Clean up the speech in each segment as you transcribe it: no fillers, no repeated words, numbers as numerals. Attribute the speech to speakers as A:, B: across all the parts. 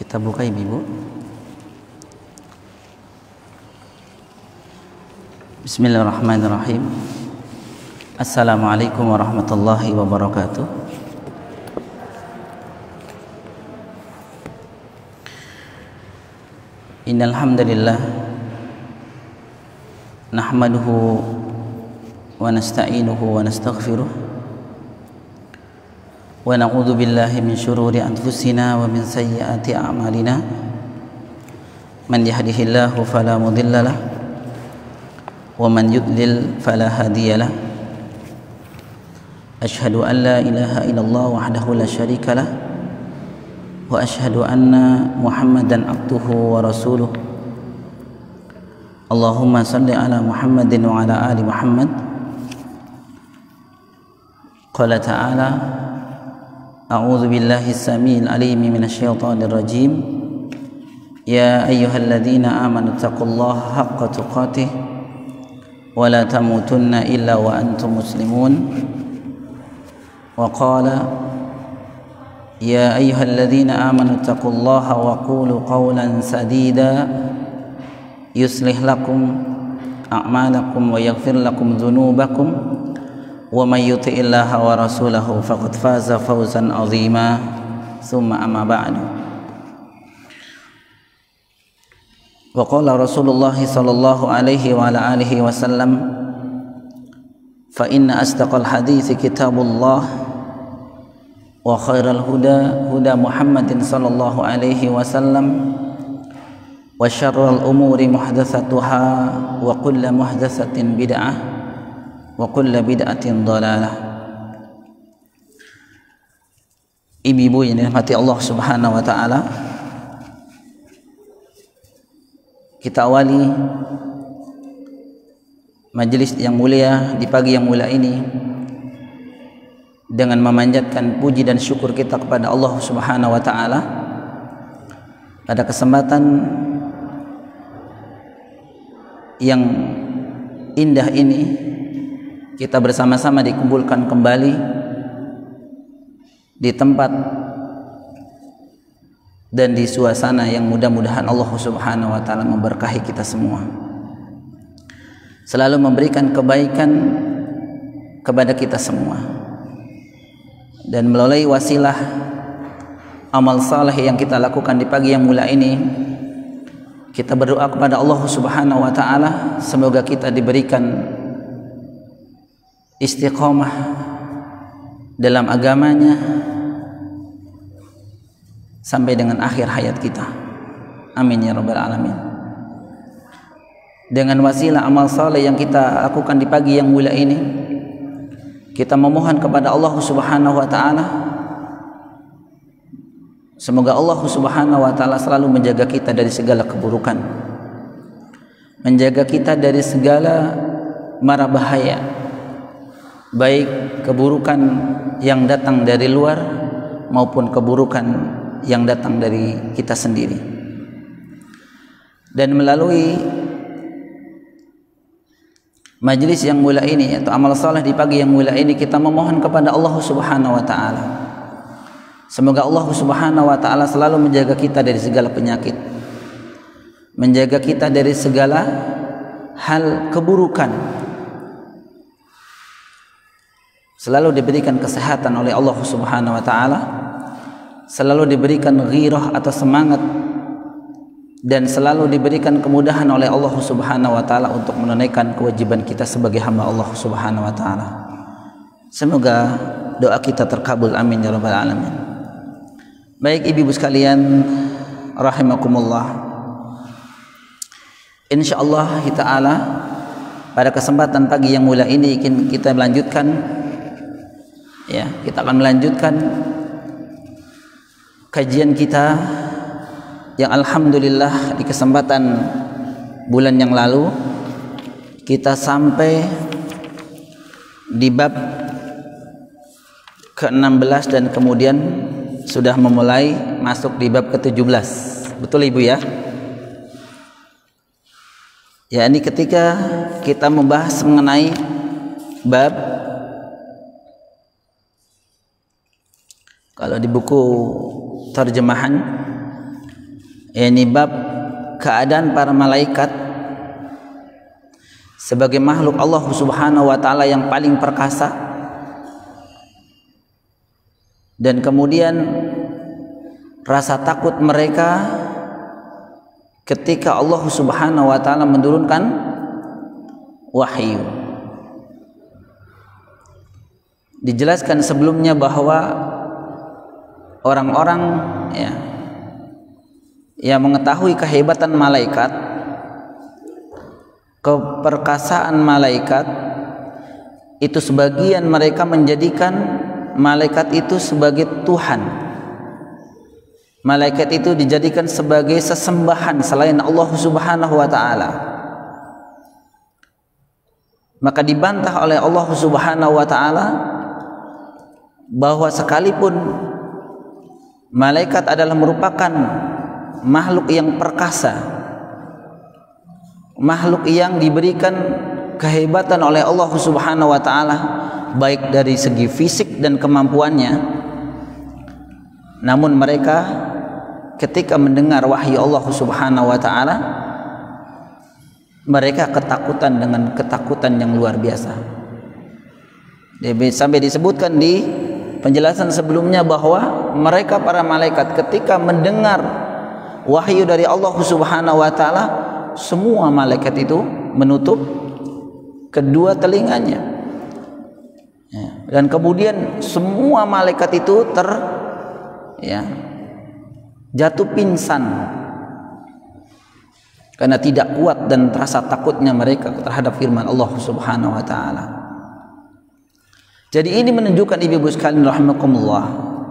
A: Kita buka ibu-ibu. Bismillahirrahmanirrahim. Assalamualaikum warahmatullahi wabarakatuh. Innal hamdalillah nahmaduhu wa nasta'inuhu wa nastaghfiruh wa na'udzu billahi min syururi anfusina wa min sayyiati a'malina. Man yahdihillahu fala mudhillalah wa man yudlil fala hadiyalah. Asyhadu an la ilaha illallah wahdahu la syarikalah wa asyhadu anna Muhammadan abduhu wa rasuluh. Allahumma salli ala Muhammadin wa ala ali Muhammad. Qala ta'ala a'udzu billahi as-sami'il 'alim minasyaitonir rajim. Ya ayyuhalladzina amanu taqullaha haqqa tuqatih wa la tamutunna illa wa antum muslimun. Wa qala ya ayyuhalladzina amanu taqullaha wa qulu qawlan sadida yuslih lakum a'malakum wa yaghfir lakum dhunubakum wa may yuti'illaha wa rasulahu faqad faza fawzan 'azima. Tsumma amma ba'du. Wa qala Rasulullah sallallahu alaihi wa ala alihi wasallam fa inna asdaqal hadithi kitabullah wa khairal huda huda Muhammadin sallallahu alaihi wasallam wa syarrul umuri muhdatsatuha wa kullu muhdatsatin bid'ah wa kullu bid'atin dhalalah. Ibu-ibu yang dirahmati Allah Subhanahu wa taala, kita awali majelis yang mulia di pagi yang mulia ini dengan memanjatkan puji dan syukur kita kepada Allah Subhanahu wa taala. Pada kesempatan yang indah ini kita bersama-sama dikumpulkan kembali di tempat dan di suasana yang mudah-mudahan Allah Subhanahu wa taala memberkahi kita semua, selalu memberikan kebaikan kepada kita semua, dan melalui wasilah amal saleh yang kita lakukan di pagi yang mulia ini, kita berdoa kepada Allah Subhanahu wa taala semoga kita diberikan istiqomah dalam agamanya sampai dengan akhir hayat kita. Amin ya rabbal alamin. Dengan wasilah amal saleh yang kita lakukan di pagi yang mulia ini, kita memohon kepada Allah Subhanahu wa taala semoga Allah Subhanahu wa taala selalu menjaga kita dari segala keburukan, menjaga kita dari segala mara bahaya, baik keburukan yang datang dari luar maupun keburukan yang datang dari kita sendiri. Dan melalui majelis yang mulia ini atau amal saleh di pagi yang mulia ini, kita memohon kepada Allah Subhanahu wa taala semoga Allah Subhanahu wa taala selalu menjaga kita dari segala penyakit, menjaga kita dari segala hal keburukan, selalu diberikan kesehatan oleh Allah Subhanahu wa taala, selalu diberikan ghirah atau semangat, dan selalu diberikan kemudahan oleh Allah Subhanahu wa taala untuk menunaikan kewajiban kita sebagai hamba Allah Subhanahu wa taala. Semoga doa kita terkabul, amin ya rabbal alamin. Baik ibu-ibu sekalian rahimakumullah, insyaallah taala pada kesempatan pagi yang mulia ini kita melanjutkan, ya, kita akan melanjutkan kajian kita yang alhamdulillah di kesempatan bulan yang lalu kita sampai di bab ke-16 dan kemudian sudah memulai masuk di bab ke-17. Betul ibu ya? Ya, ini ketika kita membahas mengenai bab, kalau di buku terjemahan yakni bab keadaan para malaikat sebagai makhluk Allah Subhanahu wa taala yang paling perkasa, dan kemudian rasa takut mereka ketika Allah Subhanahu wa taala menurunkan wahyu. Dijelaskan sebelumnya bahwa orang-orang yang mengetahui kehebatan malaikat, keperkasaan malaikat, itu sebagian mereka menjadikan malaikat itu sebagai Tuhan. Malaikat itu dijadikan sebagai sesembahan selain Allah Subhanahu wa taala. Maka dibantah oleh Allah Subhanahu wa taala bahwa sekalipun malaikat adalah merupakan makhluk yang perkasa, makhluk yang diberikan kehebatan oleh Allah Subhanahu wa taala baik dari segi fisik dan kemampuannya, namun mereka ketika mendengar wahyu Allah Subhanahu wa taala, mereka ketakutan dengan ketakutan yang luar biasa. Sampai disebutkan di penjelasan sebelumnya bahwa mereka para malaikat ketika mendengar wahyu dari Allah Subhanahu wa taala, semua malaikat itu menutup kedua telinganya, dan kemudian semua malaikat itu jatuh pingsan karena tidak kuat dan terasa takutnya mereka terhadap firman Allah Subhanahu wa taala. Jadi ini menunjukkan ibu-ibu sekalian rahimakumullah,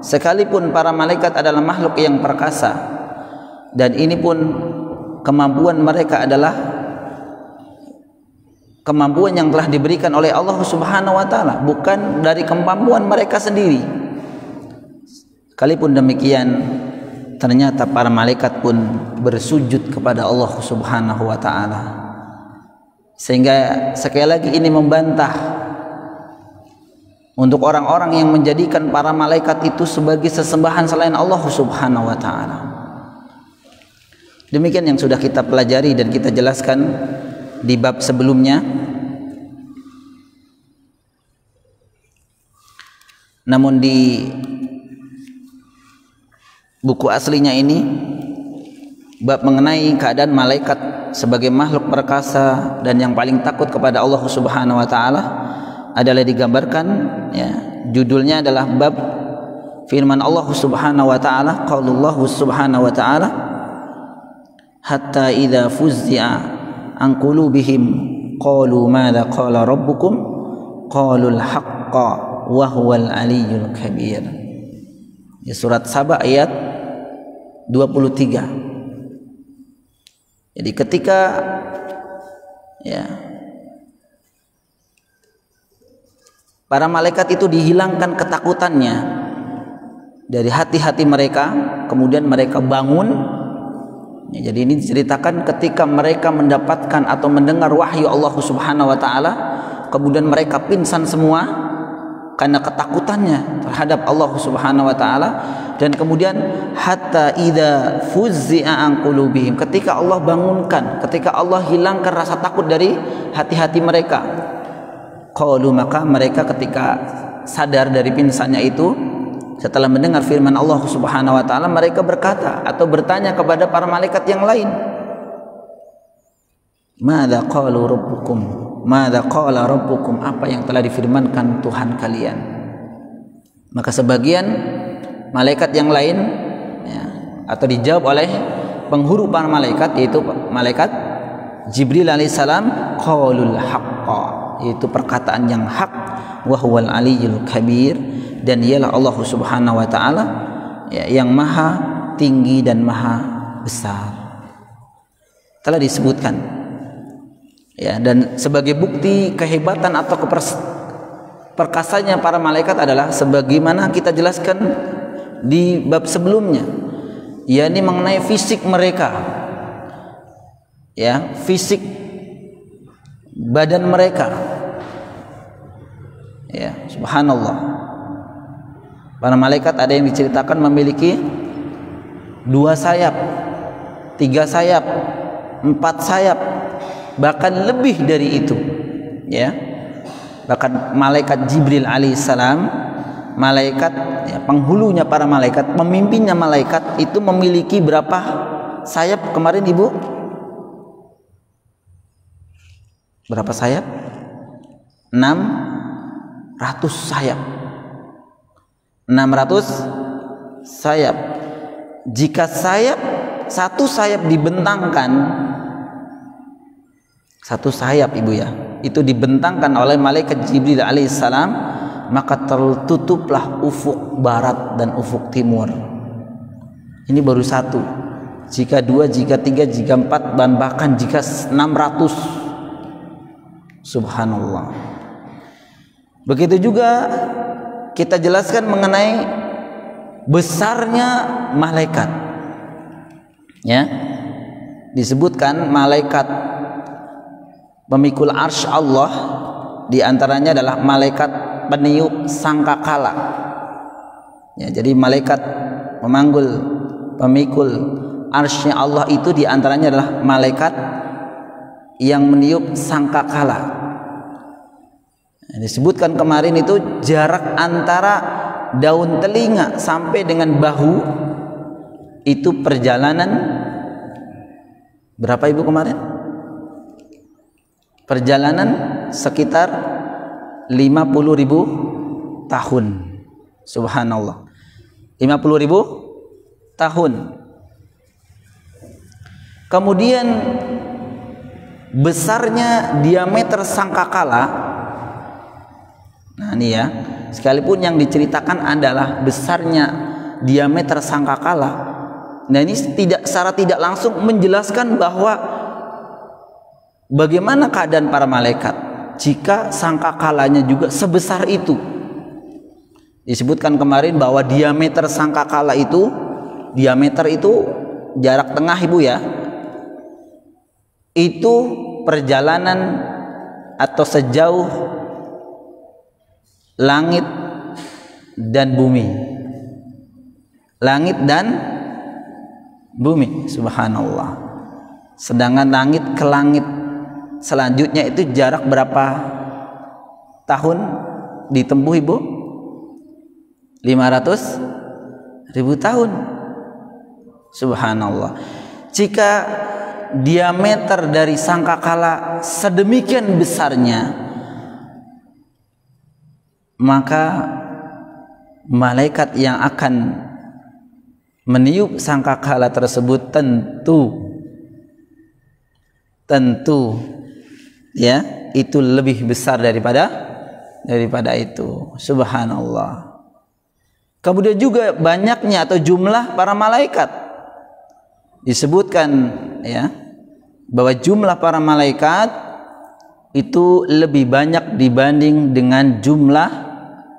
A: sekalipun para malaikat adalah makhluk yang perkasa, dan ini pun kemampuan mereka adalah kemampuan yang telah diberikan oleh Allah Subhanahu wa taala, bukan dari kemampuan mereka sendiri. Sekalipun demikian, ternyata para malaikat pun bersujud kepada Allah Subhanahu wa taala. Sehingga sekali lagi ini membantah untuk orang-orang yang menjadikan para malaikat itu sebagai sesembahan selain Allah Subhanahu wa taala. Demikian yang sudah kita pelajari dan kita jelaskan di bab sebelumnya. Namun di buku aslinya ini, bab mengenai keadaan malaikat sebagai makhluk perkasa dan yang paling takut kepada Allah Subhanahu wa taala adalah digambarkan, judulnya adalah bab firman Allah Subhanahu wa taala, qaulullahu subhanahu wa taala, hatta idza fuzzi'a an qulubihim qalu madza qala rabbukum qalul haqqa wa huwal aliyyul kabir. Di surat Saba ayat 23. Jadi ketika para malaikat itu dihilangkan ketakutannya dari hati-hati mereka, kemudian mereka bangun. Jadi ini diceritakan ketika mereka mendapatkan atau mendengar wahyu Allah Subhanahu wa taala, kemudian mereka pingsan semua karena ketakutannya terhadap Allah Subhanahu wa taala, dan kemudian hatta idza fuzzi'a an qulubihim, ketika Allah bangunkan, ketika Allah hilangkan rasa takut dari hati-hati mereka, qalu, maka mereka ketika sadar dari pingsannya itu, setelah mendengar firman Allah Subhanahu wa taala, mereka berkata atau bertanya kepada para malaikat yang lain, madza qalu rabbukum, madza qala rabbukum, apa yang telah difirmankan Tuhan kalian. Maka sebagian malaikat yang lain atau dijawab oleh penghuru para malaikat, yaitu malaikat Jibril alaihissalam, qaulul haqqa, yaitu perkataan yang hak, wa huwal aliyyul kabir, dan ialah Allah Subhanahu wa taala yang maha tinggi dan maha besar. Telah disebutkan dan sebagai bukti kehebatan atau perkasanya para malaikat adalah sebagaimana kita jelaskan di bab sebelumnya, yakni mengenai fisik mereka, fisik badan mereka. Subhanallah, para malaikat ada yang diceritakan memiliki 2 sayap, 3 sayap, 4 sayap, bahkan lebih dari itu, ya. Bahkan malaikat Jibril alaihissalam, malaikat ya, penghulunya para malaikat, pemimpinnya malaikat itu memiliki berapa sayap kemarin Ibu? Berapa sayap? 600 sayap. 600 sayap. Jika satu sayap dibentangkan, satu sayap Ibu ya, itu dibentangkan oleh malaikat Jibril alaihissalam, maka tertutuplah ufuk barat dan ufuk timur. Ini baru satu. Jika 2, jika 3, jika 4, dan bahkan jika 600. Subhanallah. Begitu juga kita jelaskan mengenai besarnya malaikat. Ya. Disebutkan malaikat pemikul arsy Allah, di antaranya adalah malaikat peniup sangkakala. Ya, jadi malaikat pemikul arsy Allah itu di antaranya adalah malaikat yang meniup sangkakala. Disebutkan kemarin itu jarak antara daun telinga sampai dengan bahu itu perjalanan berapa Ibu kemarin? Perjalanan sekitar 50.000 tahun. Subhanallah. 50.000 tahun. Kemudian besarnya diameter sangkakala. Nah ini ya, sekalipun yang diceritakan adalah besarnya diameter sangkakala. Nah ini secara tidak langsung menjelaskan bahwa bagaimana keadaan para malaikat jika sangkakalanya juga sebesar itu. Disebutkan kemarin bahwa diameter sangkakala itu, diameter itu jarak tengah Ibu ya, itu perjalanan atau sejauh langit dan bumi. Langit dan bumi, subhanallah. Sedangkan langit ke langit selanjutnya itu jarak berapa tahun ditempuh Ibu? 500.000 tahun. Subhanallah. Jika diameter dari sangkakala sedemikian besarnya, maka malaikat yang akan meniup sangkakala tersebut tentu ya itu lebih besar daripada itu. Subhanallah. Kemudian juga banyaknya atau jumlah para malaikat. Disebutkan ya bahwa jumlah para malaikat itu lebih banyak dibanding dengan jumlah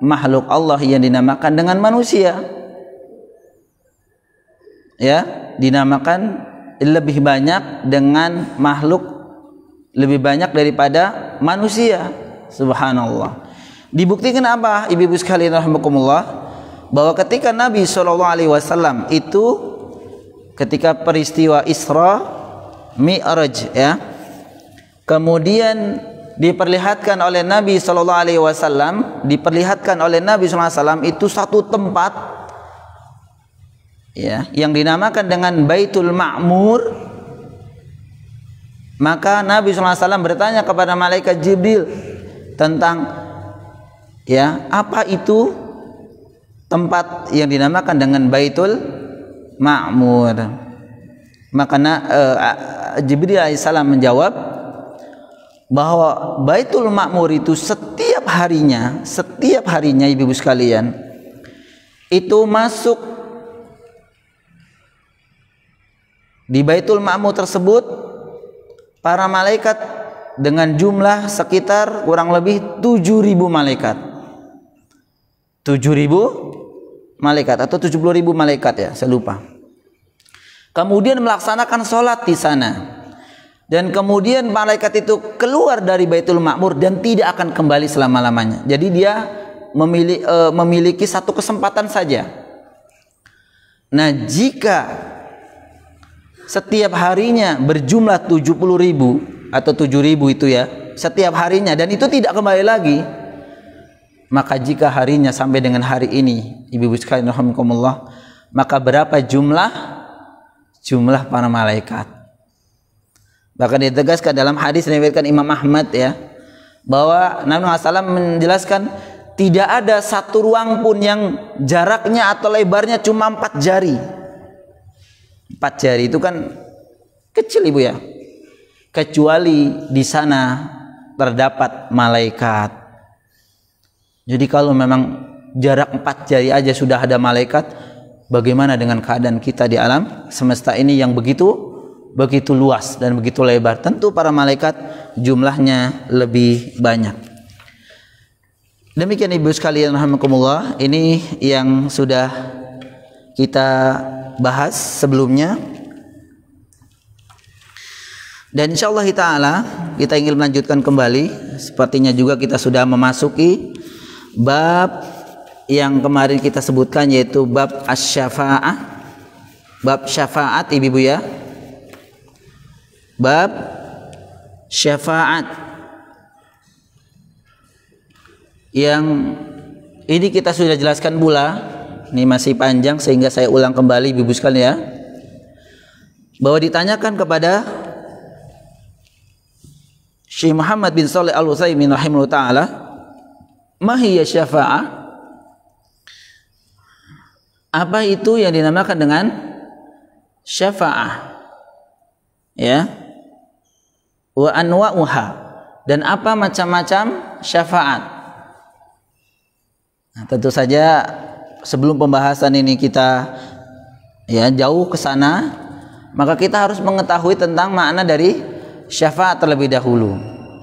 A: makhluk Allah yang dinamakan dengan manusia. Ya, dinamakan lebih banyak dengan makhluk lebih banyak daripada manusia. Subhanallah. Dibuktikan apa ibu-ibu sekalian rahimakumullah, bahwa ketika Nabi SAW itu ketika peristiwa Isra Mi'raj ya, kemudian diperlihatkan oleh Nabi SAW, itu satu tempat ya yang dinamakan dengan Baitul Ma'mur. Maka Nabi SAW bertanya kepada malaikat Jibril tentang ya apa itu tempat yang dinamakan dengan Baitul Ma'mur. Maka Jibril alaihissalam menjawab bahwa Baitul Ma'mur itu setiap harinya ibu-ibu sekalian itu masuk di Baitul Ma'mur tersebut para malaikat dengan jumlah sekitar kurang lebih 7.000 malaikat. 7.000 malaikat atau 70.000 malaikat ya, saya lupa. Kemudian melaksanakan sholat di sana. Dan kemudian malaikat itu keluar dari Baitul Ma'mur dan tidak akan kembali selama-lamanya. Jadi dia memiliki satu kesempatan saja. Nah, jika setiap harinya berjumlah 70.000 atau 7.000 itu ya, setiap harinya, dan itu tidak kembali lagi, maka jika harinya sampai dengan hari ini, ibu-ibu sekalian rahimakumullah, maka berapa jumlah para malaikat? Bahkan ditegaskan dalam hadis yang diriwayatkan Imam Ahmad ya, bahwa Nabi SAW menjelaskan tidak ada satu ruang pun yang jaraknya atau lebarnya cuma 4 jari. 4 jari itu kan kecil ibu ya, kecuali di sana terdapat malaikat. Jadi kalau memang jarak 4 jari aja sudah ada malaikat, bagaimana dengan keadaan kita di alam semesta ini yang begitu luas dan begitu lebar? Tentu para malaikat jumlahnya lebih banyak. Demikian ibu sekalian rahimakumullah, ini yang sudah kita bahas sebelumnya, dan insyaallah ta'ala kita ingin melanjutkan kembali. Sepertinya juga kita sudah memasuki bab yang kemarin kita sebutkan, yaitu bab asy-syafa'ah, bab syafaat ibu ya, bab syafaat, yang ini kita sudah jelaskan pula. Ini masih panjang sehingga saya ulang kembali ibu sekalian ya, bahwa ditanyakan kepada Syekh Muhammad bin Shalih Al-Utsaimin rahimahullah taala, ma hiya syafa'ah? Apa itu yang dinamakan dengan syafa'ah? Ya. Wa anwa'uha, dan apa macam-macam syafaat? Nah, tentu saja sebelum pembahasan ini kita ya jauh ke sana, maka kita harus mengetahui tentang makna dari syafaat terlebih dahulu.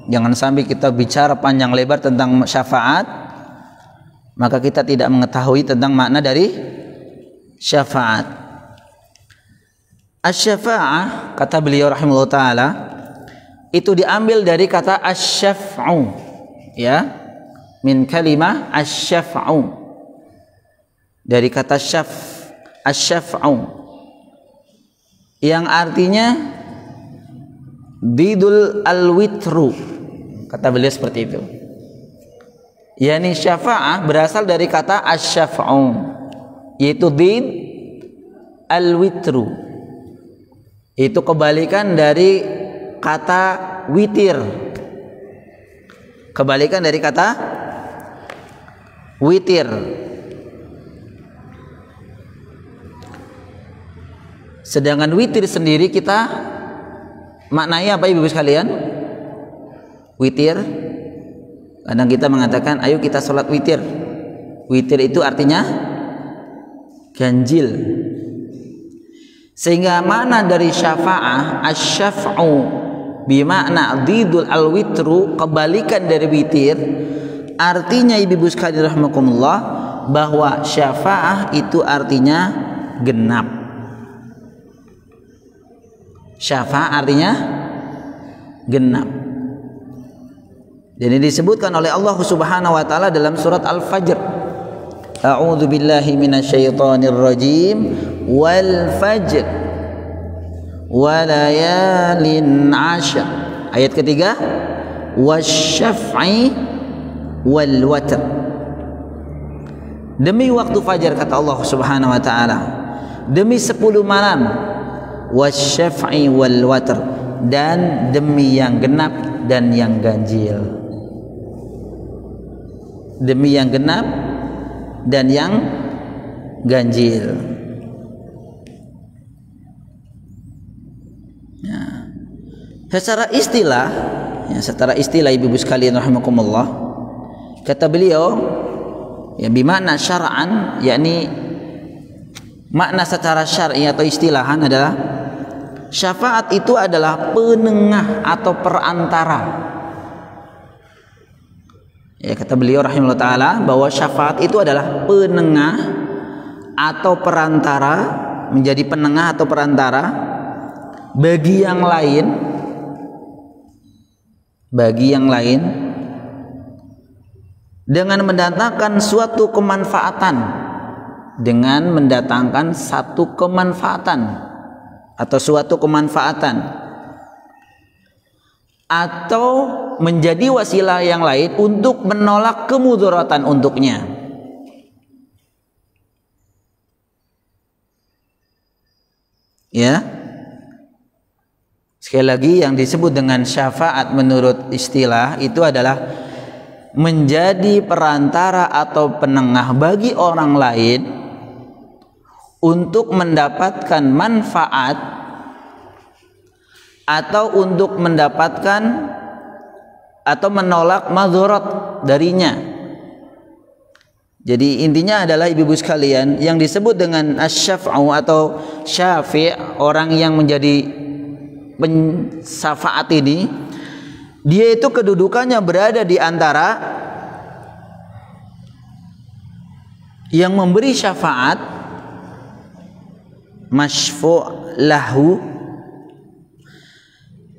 A: Jangan sampai kita bicara panjang lebar tentang syafaat, maka kita tidak mengetahui tentang makna dari syafaat. Asy-syafa'ah, kata beliau rahimahullah taala, itu diambil dari kata asy-syaf'u ya, min kalimah asy-syaf'u, dari kata asy-syaf'u yang artinya bidul al-witru, kata beliau seperti itu. Yani syafa'ah berasal dari kata asy-syaf'u, yaitu bid al-witru, itu kebalikan dari kata witir, kebalikan dari kata witir. Sedangkan witir sendiri kita maknanya apa ibu sekalian? Witir, kadang kita mengatakan ayo kita sholat witir. Witir itu artinya ganjil. Sehingga makna dari syafa'ah, asy-syaf'u bimakna didul al-witru, kebalikan dari witir. Artinya ibu sekalian rahimakumullah, bahwa syafa'ah itu artinya genap. Syafa' artinya genap. Dan ini disebutkan oleh Allah Subhanahu wa taala dalam surat Al-Fajr. A'udzu billahi minasyaitonir rajim. Wal fajr wa layalin 'ashr. Ayat ketiga, wasyaf'i wal watr. Demi waktu fajar, kata Allah Subhanahu wa taala, demi 10 malam, wasyaf'i wal watr, dan demi yang genap dan yang ganjil. Demi yang genap dan yang ganjil. Ya. Secara istilah ibu-ibu sekalian rahimakumullah, kata beliau ya bimakna syar'an, yakni makna secara syar'i atau istilahan adalah syafaat itu adalah penengah atau perantara. Ya, kata beliau rahimahullah taala bahwa syafaat itu adalah penengah atau perantara, menjadi penengah atau perantara bagi yang lain dengan mendatangkan suatu kemanfaatan, dengan mendatangkan satu kemanfaatan atau suatu kemanfaatan, atau menjadi wasilah yang lain untuk menolak kemudaratan untuknya. Ya, sekali lagi yang disebut dengan syafaat menurut istilah itu adalah menjadi perantara atau penengah bagi orang lain untuk mendapatkan manfaat atau untuk mendapatkan atau menolak madharat darinya. Jadi intinya adalah ibu-ibu sekalian, yang disebut dengan asy-syaf'u atau syafi', orang yang menjadi pensyafaat ini, dia itu kedudukannya berada di antara yang memberi syafaat, masyfu' lahu,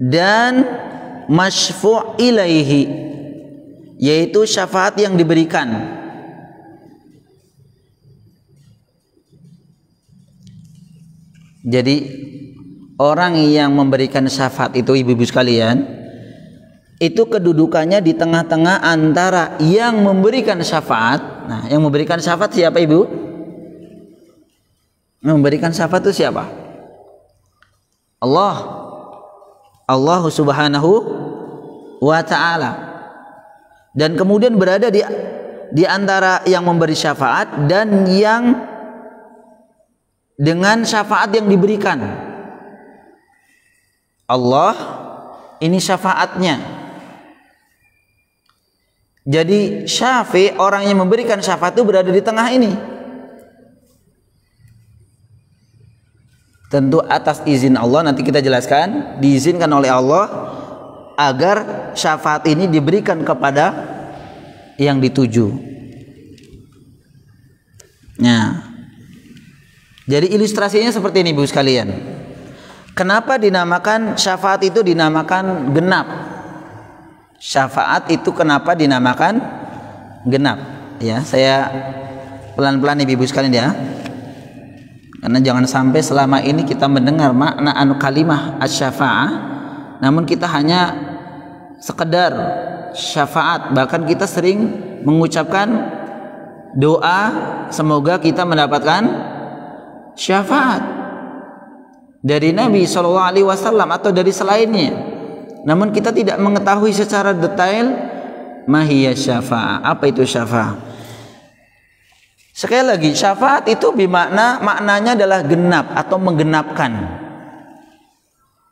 A: dan masyfu' ilaihi, yaitu syafaat yang diberikan. Jadi orang yang memberikan syafaat itu, ibu-ibu sekalian, itu kedudukannya di tengah-tengah antara yang memberikan syafaat. Nah, yang memberikan syafaat siapa, ibu? Memberikan syafaat itu siapa? Allah subhanahu wa ta'ala. Dan kemudian berada di antara yang memberi syafaat dan yang dengan syafaat yang diberikan. Allah ini syafaatnya. Jadi syafi', orang yang memberikan syafaat itu berada di tengah ini. Tentu atas izin Allah, nanti kita jelaskan, diizinkan oleh Allah agar syafaat ini diberikan kepada yang dituju. Nah, jadi ilustrasinya seperti ini, ibu sekalian. Kenapa dinamakan syafaat itu dinamakan genap? Syafaat itu kenapa dinamakan genap? Ya, saya pelan-pelan ibu sekalian ya. Karena jangan sampai selama ini kita mendengar makna kalimah asy-syafa'ah, namun kita hanya sekedar syafaat. Bahkan kita sering mengucapkan doa semoga kita mendapatkan syafaat dari Nabi SAW atau dari selainnya. Namun kita tidak mengetahui secara detail mahiyya syafa'ah, apa itu syafa'ah. Sekali lagi, syafaat itu maknanya adalah genap atau menggenapkan.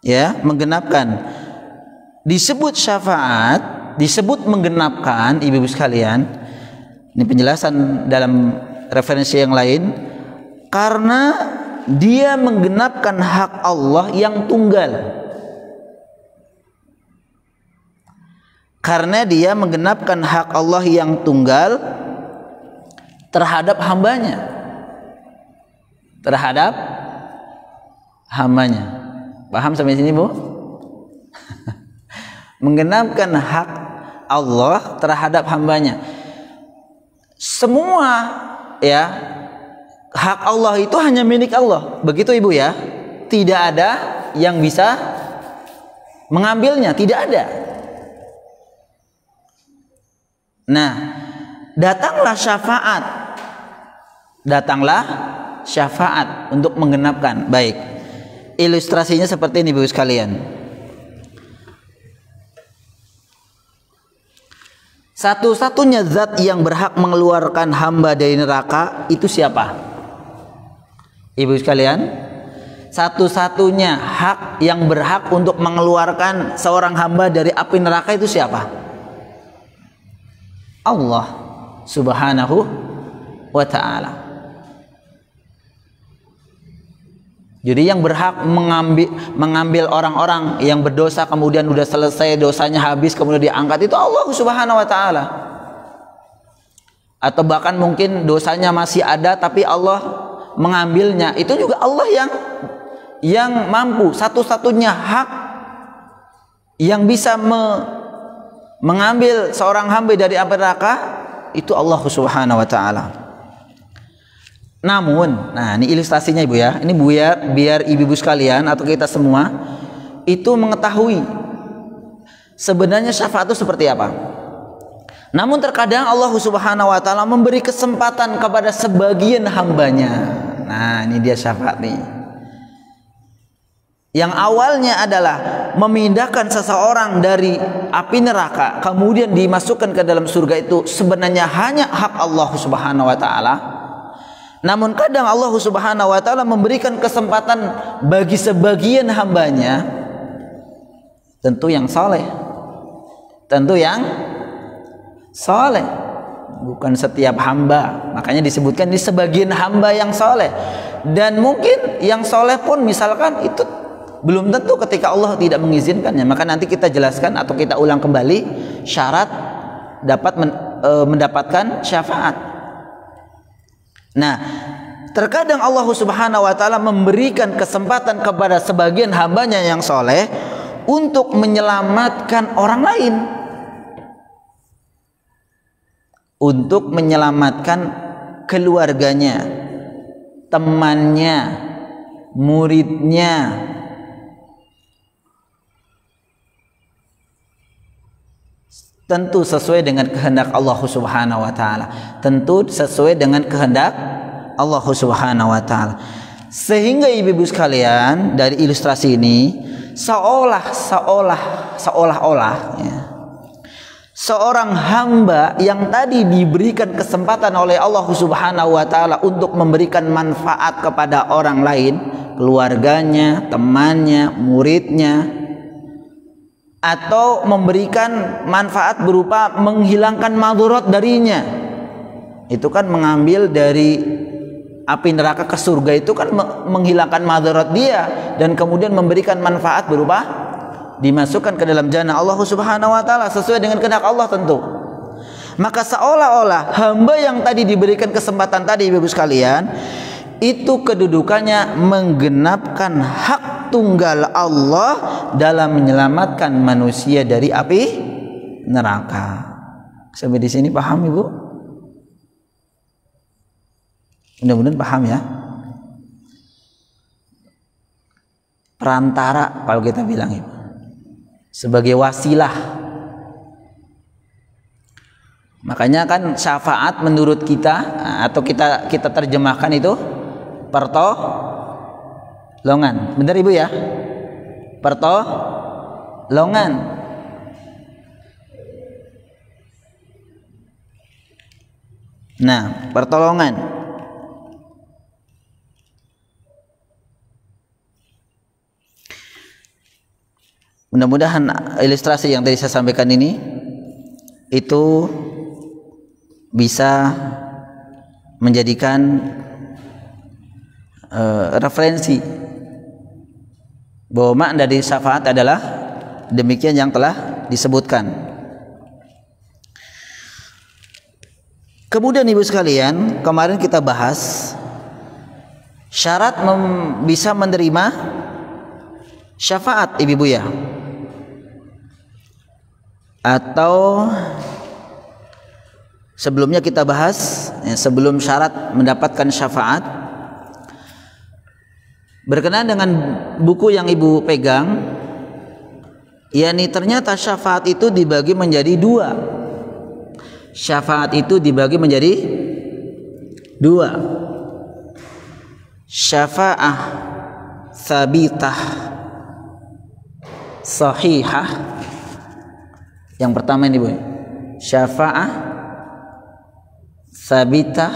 A: Ya, menggenapkan. Disebut syafaat, disebut menggenapkan, ibu-ibu sekalian. Ini penjelasan dalam referensi yang lain. Karena dia menggenapkan hak Allah yang tunggal. Karena dia menggenapkan hak Allah yang tunggal terhadap hambanya. Terhadap hambanya. Paham sampai sini, Bu? Menggenapkan hak Allah terhadap hambanya. Semua ya, hak Allah itu hanya milik Allah. Begitu, ibu ya. Tidak ada yang bisa mengambilnya, tidak ada. Nah, datanglah syafaat. Datanglah syafaat untuk menggenapkan. Baik. Ilustrasinya seperti ini, ibu sekalian. Satu-satunya zat yang berhak mengeluarkan hamba dari neraka itu siapa? Ibu sekalian, satu-satunya hak yang berhak untuk mengeluarkan seorang hamba dari api neraka itu siapa? Allah subhanahu wa ta'ala. Jadi yang berhak mengambil orang-orang yang berdosa kemudian udah selesai dosanya habis kemudian diangkat itu Allah subhanahu wa ta'ala. Atau bahkan mungkin dosanya masih ada tapi Allah mengambilnya, itu juga Allah yang mampu. Satu-satunya hak yang bisa mengambil seorang hamba dari api neraka itu Allah subhanahu wa ta'ala. Namun, nah ini ilustrasinya Ibu ya. Ini biar ibu-ibu sekalian atau kita semua itu mengetahui sebenarnya syafaat itu seperti apa. Namun terkadang Allah Subhanahu wa taala memberi kesempatan kepada sebagian hambanya. Nah, ini dia syafaat nih. Yang awalnya adalah memindahkan seseorang dari api neraka kemudian dimasukkan ke dalam surga, itu sebenarnya hanya hak Allah Subhanahu wa taala. Namun kadang Allah Subhanahu wa taala memberikan kesempatan bagi sebagian hambanya, tentu yang saleh. Tentu yang saleh, bukan setiap hamba. Makanya disebutkan di sebagian hamba yang saleh. Dan mungkin yang saleh pun misalkan itu belum tentu ketika Allah tidak mengizinkannya. Maka nanti kita jelaskan atau kita ulang kembali syarat dapat mendapatkan syafaat. Nah, terkadang Allah Subhanahu wa taala memberikan kesempatan kepada sebagian hambanya yang soleh untuk menyelamatkan orang lain, untuk menyelamatkan keluarganya, temannya, muridnya. Tentu sesuai dengan kehendak Allah Subhanahu wa taala. Tentu sesuai dengan kehendak Allah Subhanahu wa taala. Sehingga ibu-ibu sekalian, dari ilustrasi ini seolah-olah ya, seorang hamba yang tadi diberikan kesempatan oleh Allah Subhanahu wa taala untuk memberikan manfaat kepada orang lain, keluarganya, temannya, muridnya, atau memberikan manfaat berupa menghilangkan madharat darinya, itu kan mengambil dari api neraka ke surga, itu kan menghilangkan madharat dia dan kemudian memberikan manfaat berupa dimasukkan ke dalam jannah Allah Subhanahu wa taala sesuai dengan kehendak Allah tentu. Maka seolah-olah hamba yang tadi diberikan kesempatan tadi ibu-ibu sekalian, itu kedudukannya menggenapkan hak tunggal Allah dalam menyelamatkan manusia dari api neraka. Sampai di sini paham Ibu? Mudah-mudahan paham ya. Perantara kalau kita bilang Ibu, sebagai wasilah. Makanya kan syafaat menurut kita atau kita terjemahkan itu pertolongan. Benar Ibu ya? Pertolongan. Nah, pertolongan. Mudah-mudahan ilustrasi yang tadi saya sampaikan ini itu bisa menjadikan referensi bahwa makna dari syafaat adalah demikian yang telah disebutkan. Kemudian ibu sekalian, kemarin kita bahas syarat bisa menerima syafaat ibu ya, atau sebelumnya kita bahas ya, sebelum syarat mendapatkan syafaat, berkenaan dengan buku yang ibu pegang, yakni ternyata syafaat itu dibagi menjadi dua. Syafaat itu dibagi menjadi dua. Syafa'ah tsabitah sahihah. Yang pertama ini Bu, syafa'ah tsabitah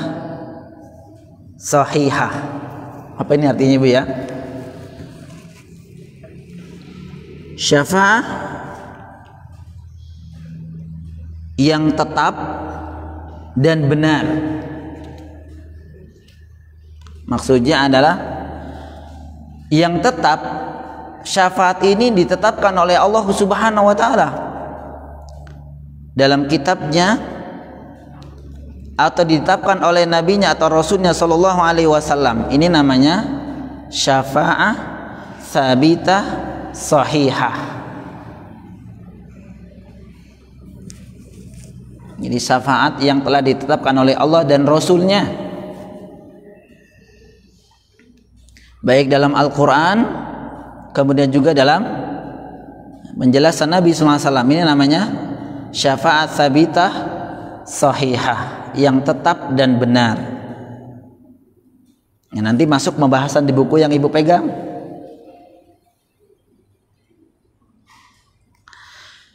A: sahihah. Apa ini artinya Bu ya? Syafa'ah yang tetap dan benar. Maksudnya adalah yang tetap, syafaat ini ditetapkan oleh Allah Subhanahu wa taala dalam kitabnya atau ditetapkan oleh nabinya atau rasulnya sallallahu alaihi wasallam. Ini namanya syafa'ah tsabitah sahihah. Jadi syafaat yang telah ditetapkan oleh Allah dan rasulnya. baik dalam Al-Quran, kemudian juga dalam penjelasan Nabi SAW. Ini namanya syafaat sabitah sahihah, yang tetap dan benar. Ya, nanti masuk pembahasan di buku yang ibu pegang.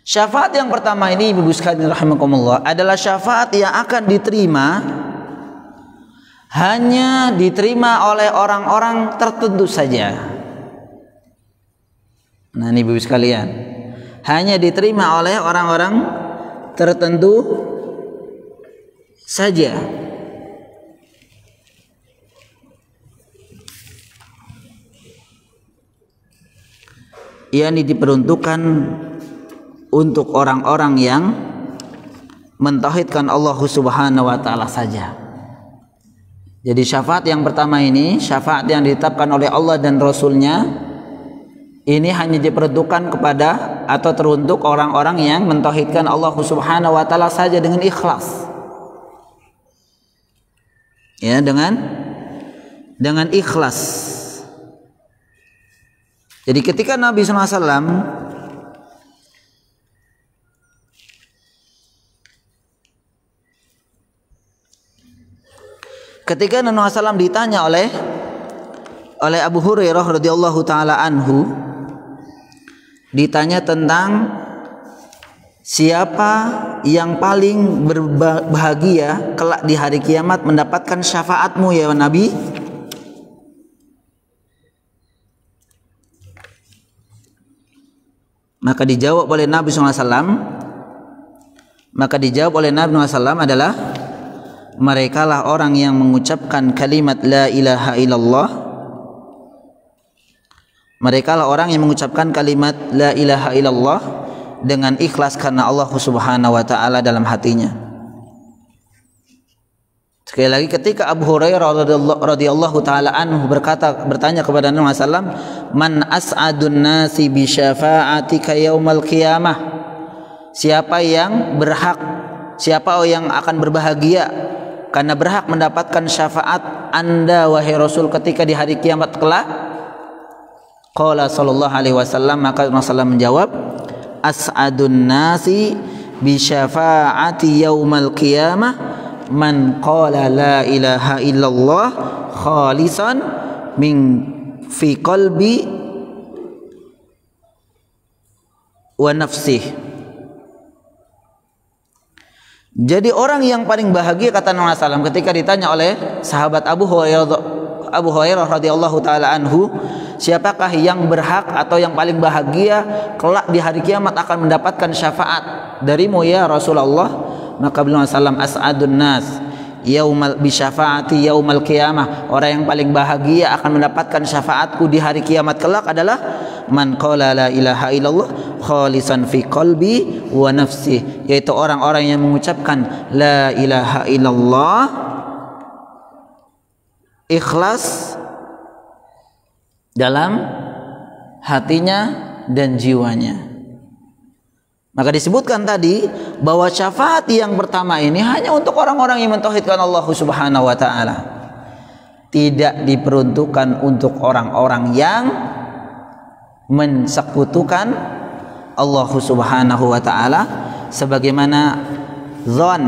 A: Syafaat yang pertama ini, ibu sekalian rahimakumullah, adalah syafaat yang akan diterima, hanya diterima oleh orang-orang tertentu saja. Nah, ini ibu sekalian, hanya diterima oleh orang-orang tertentu saja. Ini diperuntukkan untuk orang-orang yang mentauhidkan Allah Subhanahu wa taala saja. Jadi syafaat yang pertama ini, syafaat yang ditetapkan oleh Allah dan Rasulnya, ini hanya diperuntukkan kepada atau teruntuk orang-orang yang mentauhidkan Allah Subhanahu wa taala saja dengan ikhlas. Ya, dengan ikhlas. Jadi ketika Nabi SAW ditanya oleh Abu Hurairah radhiyallahu taala anhu, ditanya tentang siapa yang paling berbahagia kelak di hari kiamat mendapatkan syafaatmu ya Nabi? Maka dijawab oleh Nabi SAW adalah, merekalah orang yang mengucapkan kalimat la ilaha illallah. Merekalah orang yang mengucapkan kalimat la ilaha illallah dengan ikhlas karena Allah Subhanahu wa taala dalam hatinya. Sekali lagi, ketika Abu Hurairah radhiyallahu taala anhu bertanya kepada Nabi SAW, man as'adun nasi bi syafa'atika yaumal qiyamah, siapa yang akan berbahagia karena berhak mendapatkan syafaat Anda wahai Rasul ketika di hari kiamat kelak? Qala sallallahu alaihi wasallam, maka Rasulullah menjawab, as'adun nasi bi syafa'ati yaumal qiyamah man qala la ilaha illallah khalisan min fi qalbi wa nafsih. Jadi orang yang paling bahagia, kata Nabi SAW ketika ditanya oleh sahabat Abu Hurairah radhiyallahu taala anhu, siapakah yang berhak atau yang paling bahagia kelak di hari kiamat akan mendapatkan syafaat darimu ya Rasulullah? Maka beliau SAW, as'adun nas yaumal bi syafaati yaumal qiyamah, orang yang paling bahagia akan mendapatkan syafaatku di hari kiamat kelak adalah man qala la ilaha illallah khalisan fi qalbi wa nafsi, yaitu orang-orang yang mengucapkan la ilaha illallah ikhlas dalam hatinya dan jiwanya. Maka disebutkan tadi bahwa syafaat yang pertama ini hanya untuk orang-orang yang mentauhidkan Allah Subhanahu wa taala. Tidak diperuntukkan untuk orang-orang yang mensekutukan Allah Subhanahu wa taala, sebagaimana zon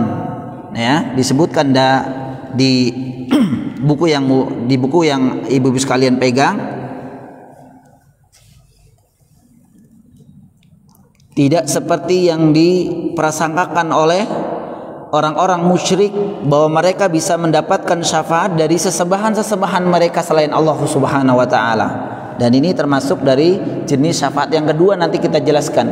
A: ya disebutkan di buku yang ibu-ibu sekalian pegang. Tidak seperti yang diprasangkakan oleh orang-orang musyrik bahwa mereka bisa mendapatkan syafaat dari sesembahan mereka selain Allah Subhanahu wa taala. Dan ini termasuk dari jenis syafaat yang kedua, nanti kita jelaskan.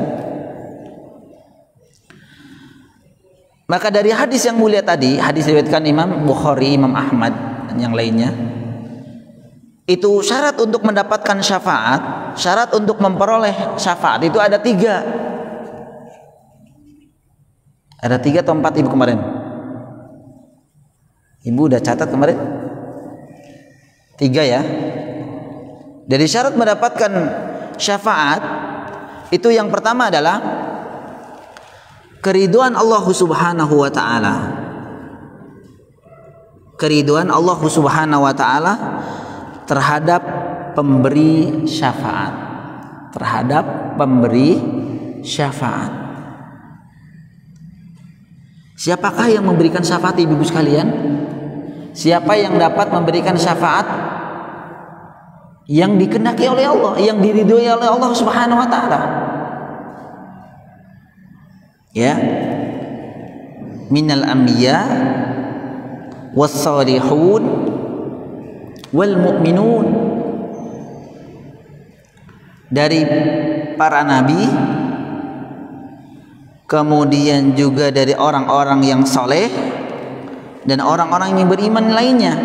A: Maka dari hadis yang mulia tadi, hadis diriwayatkan Imam Bukhari, Imam Ahmad dan yang lainnya, itu syarat untuk mendapatkan syafaat, syarat untuk memperoleh syafaat itu ada 3. Ada 3 atau 4 ibu kemarin? Ibu udah catat kemarin? 3 ya. Jadi syarat mendapatkan syafaat itu yang pertama adalah keriduan Allah Subhanahu wa taala. Keriduan Allah Subhanahu wa taala terhadap pemberi syafaat. Terhadap pemberi syafaat. Siapakah yang memberikan syafaat, ibu-ibu sekalian? Siapa yang dapat memberikan syafaat yang dikehendaki oleh Allah, yang diridhoi oleh Allah Subhanahu wa taala? Ya. Minal anbiya was-salihun wal mu'minun. Dari para nabi, kemudian juga dari orang-orang yang soleh dan orang-orang yang beriman lainnya.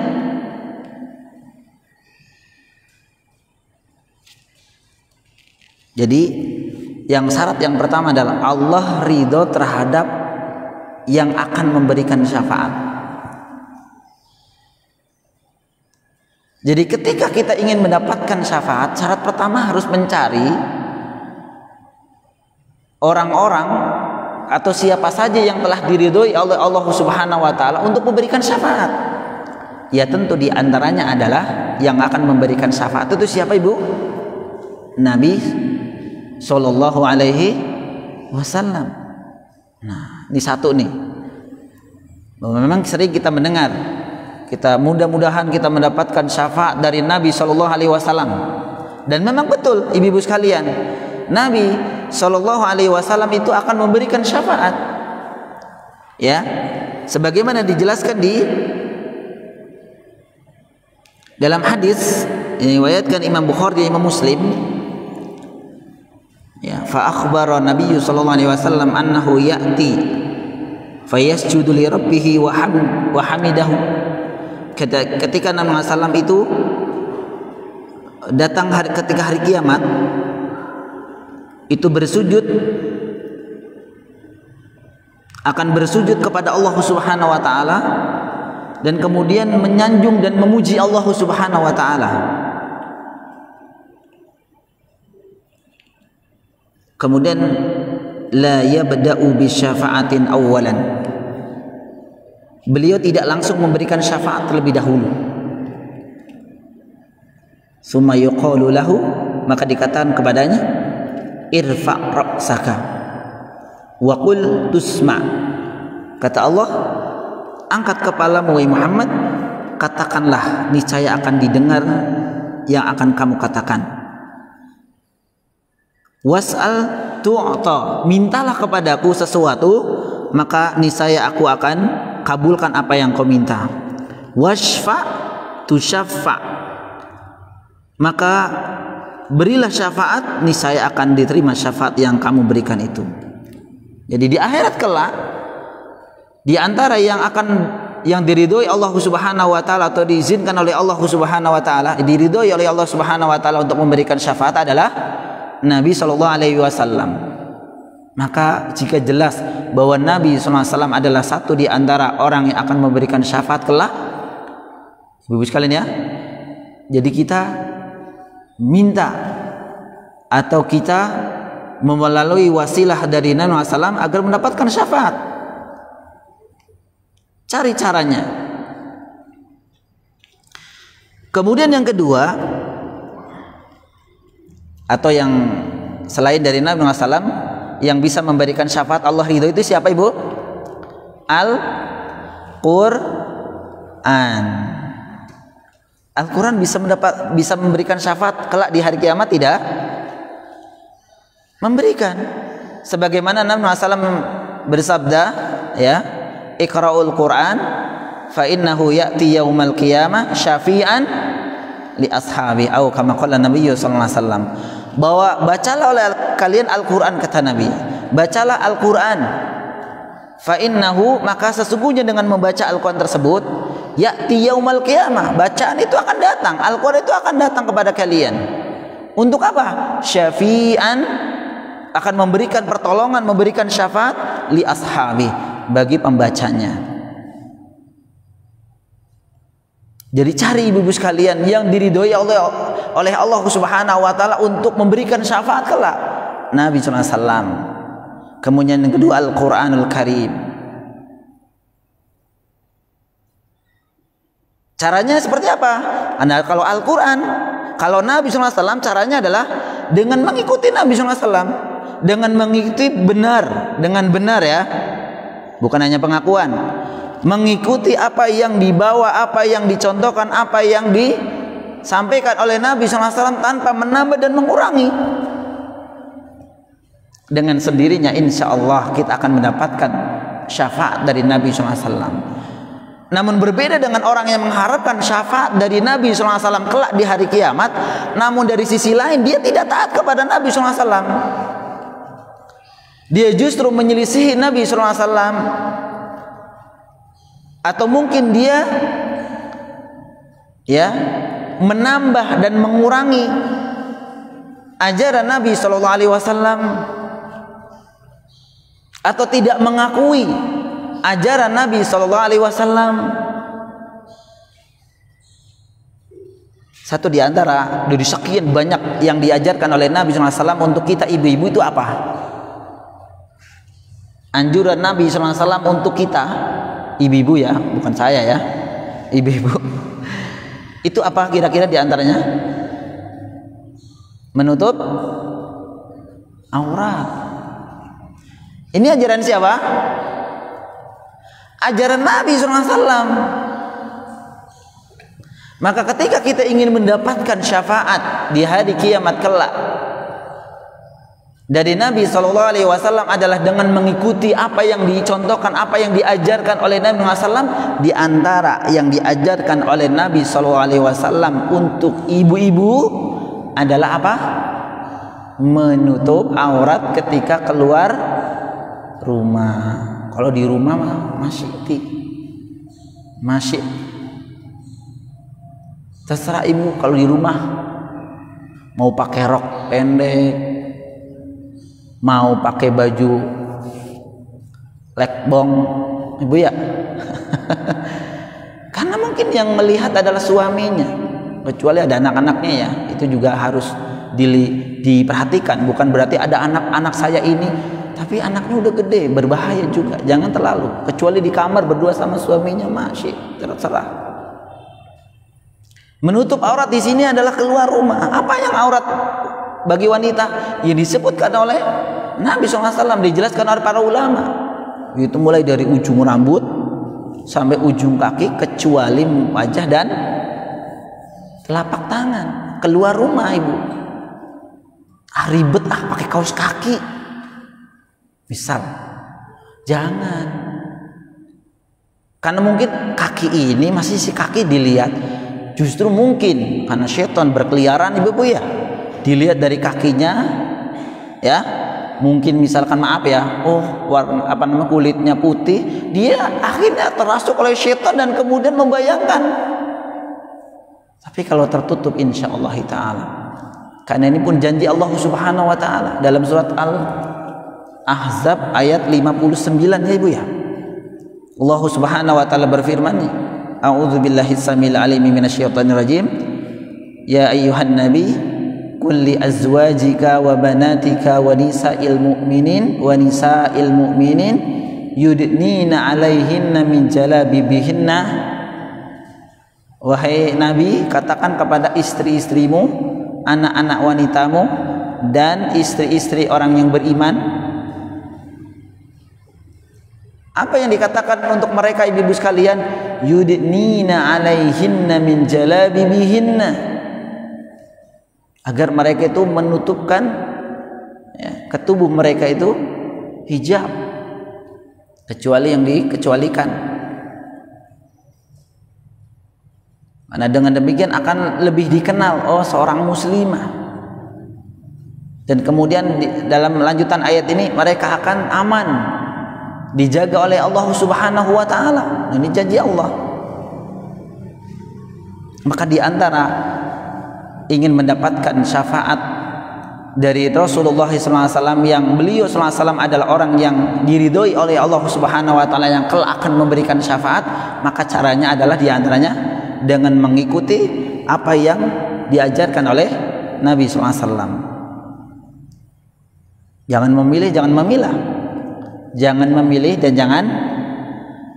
A: Jadi yang syarat yang pertama adalah Allah ridho terhadap yang akan memberikan syafaat. Jadi ketika kita ingin mendapatkan syafaat, syarat pertama harus mencari orang-orang atau siapa saja yang telah diridhoi oleh Allah Subhanahu wa taala untuk memberikan syafaat. Ya tentu di antaranya adalah yang akan memberikan syafaat itu siapa, Ibu? Nabi sallallahu alaihi wasallam. Nah, ini satu nih. Memang sering kita mendengar, kita mudah-mudahan kita mendapatkan syafaat dari Nabi sallallahu alaihi wasallam. Dan memang betul, ibu-ibu sekalian, Nabi sallallahu alaihi wasallam itu akan memberikan syafaat. Ya. Sebagaimana dijelaskan di dalam hadis yang diriwayatkan Imam Bukhari dan Imam Muslim. Ya, fa akhbara Nabi sallallahu alaihi wasallam annahu ya'ti fayasjudu li rabbih wa hamidahu. Ketika Nabi sallallahu itu datang ketika hari kiamat, itu akan bersujud kepada Allah Subhanahu wa taala dan kemudian menyanjung dan memuji Allah Subhanahu wa taala. Kemudian la yabda'u bi syafa'atin awwalan. Beliau tidak langsung memberikan syafaat terlebih dahulu. Summa yuqalu lahu, maka dikatakan kepadanya, irfa' ra'saka wa qul tusma'. Kata Allah, angkat kepalamu wahai Muhammad, katakanlah, niscaya akan didengar yang akan kamu katakan. Was'al tu'ta, mintalah kepadaku sesuatu, maka niscaya aku akan kabulkan apa yang kau minta. Washfa' tusyaffa', maka berilah syafaat, niscaya akan diterima syafaat yang kamu berikan itu. Jadi di akhirat kelak, di antara yang diridhoi Allah Subhanahu wa taala atau diizinkan oleh Allah Subhanahu wa taala, diridhoi oleh Allah Subhanahu wa taala untuk memberikan syafaat adalah Nabi sallallahu alaihi wasallam. Maka jika jelas bahwa Nabi sallallahu alaihi wasallam adalah satu di antara orang yang akan memberikan syafaat kelak, Ibu sekalian ya, jadi kita minta atau kita melalui wasilah dari Nabi sallallahu alaihi wasallam agar mendapatkan syafaat. Cari caranya. Kemudian yang kedua, atau yang selain dari Nabi SAW yang bisa memberikan syafaat Allah ridho itu siapa, Ibu? Al-Quran. Al-Quran bisa memberikan syafaat kelak di hari kiamat, tidak? Memberikan. Sebagaimana Nabi SAW bersabda, ya, Iqra'ul Quran fa innahu ya'ti yaumal qiyamah syafi'an li ashabi, atau kama qala Nabi sallallahu alaihi wasallam, bahwa bacalah oleh kalian Al-Quran, kata Nabi, bacalah Al-Quran, fa innahu, maka sesungguhnya dengan membaca Al-Quran tersebut, ya'ti yaumal qiyamah, bacaan itu akan datang, Al-Quran itu akan datang kepada kalian. Untuk apa? Syafi'an, akan memberikan pertolongan, memberikan syafaat li ashabi, bagi pembacanya. Jadi cari ibu-ibu sekalian yang diridhoi oleh Allah Subhanahu wa taala untuk memberikan syafaat kelak. Nabi sallallahu alaihi wasallam. Kemudian yang kedua Al-Qur'anul Karim. Caranya seperti apa? Kalau Al-Qur'an, kalau Nabi SAW caranya adalah dengan mengikuti Nabi SAW, dengan mengikuti benar, dengan benar ya, bukan hanya pengakuan, mengikuti apa yang dibawa, apa yang dicontohkan, apa yang disampaikan oleh Nabi SAW tanpa menambah dan mengurangi. Dengan sendirinya insya Allah kita akan mendapatkan syafaat dari Nabi SAW. Namun berbeda dengan orang yang mengharapkan syafaat dari Nabi SAW kelak di hari kiamat, namun dari sisi lain dia tidak taat kepada Nabi SAW. Dia justru menyelisihi Nabi SAW, atau mungkin dia ya menambah dan mengurangi ajaran Nabi SAW, atau tidak mengakui ajaran Nabi SAW. Satu di antara dari sekian banyak yang diajarkan oleh Nabi SAW untuk kita ibu-ibu itu apa? Anjuran Nabi SAW untuk kita ibu-ibu ya, bukan saya ya, ibu-ibu. Itu apa kira-kira di antaranya? Menutup aurat. Ini ajaran siapa? Ajaran Nabi SAW. Maka ketika kita ingin mendapatkan syafaat di hari kiamat kelak dari Nabi SAW adalah dengan mengikuti apa yang dicontohkan, apa yang diajarkan oleh Nabi SAW. Di antara yang diajarkan oleh Nabi SAW untuk ibu-ibu adalah apa? Menutup aurat ketika keluar rumah. Kalau di rumah masih terserah ibu. Kalau di rumah mau pakai rok pendek, mau pakai baju lekbong, ibu ya. Karena mungkin yang melihat adalah suaminya, kecuali ada anak-anaknya ya, itu juga harus diperhatikan. Bukan berarti ada anak-anak saya ini tapi anaknya udah gede, berbahaya juga. Jangan terlalu, kecuali di kamar berdua sama suaminya masih terserah. Menutup aurat di sini adalah keluar rumah. Apa yang aurat bagi wanita? Yang disebutkan oleh Nabi SAW, dijelaskan oleh para ulama. Itu mulai dari ujung rambut sampai ujung kaki, kecuali wajah dan telapak tangan. Keluar rumah ibu. Ribet pakai kaos kaki. Misal, jangan, karena mungkin kaki ini masih si kaki dilihat, justru mungkin karena setan berkeliaran ibu-ibu ya, dilihat dari kakinya ya, mungkin misalkan maaf ya, warna kulitnya putih, dia akhirnya terasuk oleh setan dan kemudian membayangkan. Tapi kalau tertutup insya Allah Ta'ala, karena ini pun janji Allah Subhanahu Wa Ta'ala dalam surat Al-Ahzab ayat 59 ya ibu ya. Allah Subhanahu Wa Ta'ala berfirman, A'udzubillahi samil alim minasyaitonir rajim. Ya ayyuhan nabi qul li azwajika wa banatika wa nisa'il mu'minin yudnina 'alaihinna min jalabibihinna. Wahai Nabi, katakan kepada istri-istrimu, anak-anak wanitamu dan istri-istri orang yang beriman. Apa yang dikatakan untuk mereka ibu-ibu sekalian? Yudnina 'alaihinna min jalabibihinna, agar mereka itu menutupkan ke tubuh mereka itu hijab, kecuali yang dikecualikan. Karena dengan demikian akan lebih dikenal seorang muslimah. Dan kemudian dalam lanjutan ayat ini mereka akan aman, dijaga oleh Allah Subhanahu Wa Ta'ala. Ini janji Allah. Maka di antara ingin mendapatkan syafaat dari Rasulullah SAW, yang beliau SAW adalah orang yang diridhoi oleh Allah Subhanahu Wa Ta'ala, yang kelak akan memberikan syafaat, maka caranya adalah di antaranya dengan mengikuti apa yang diajarkan oleh Nabi SAW. Jangan memilih, jangan memilah. Jangan memilih dan jangan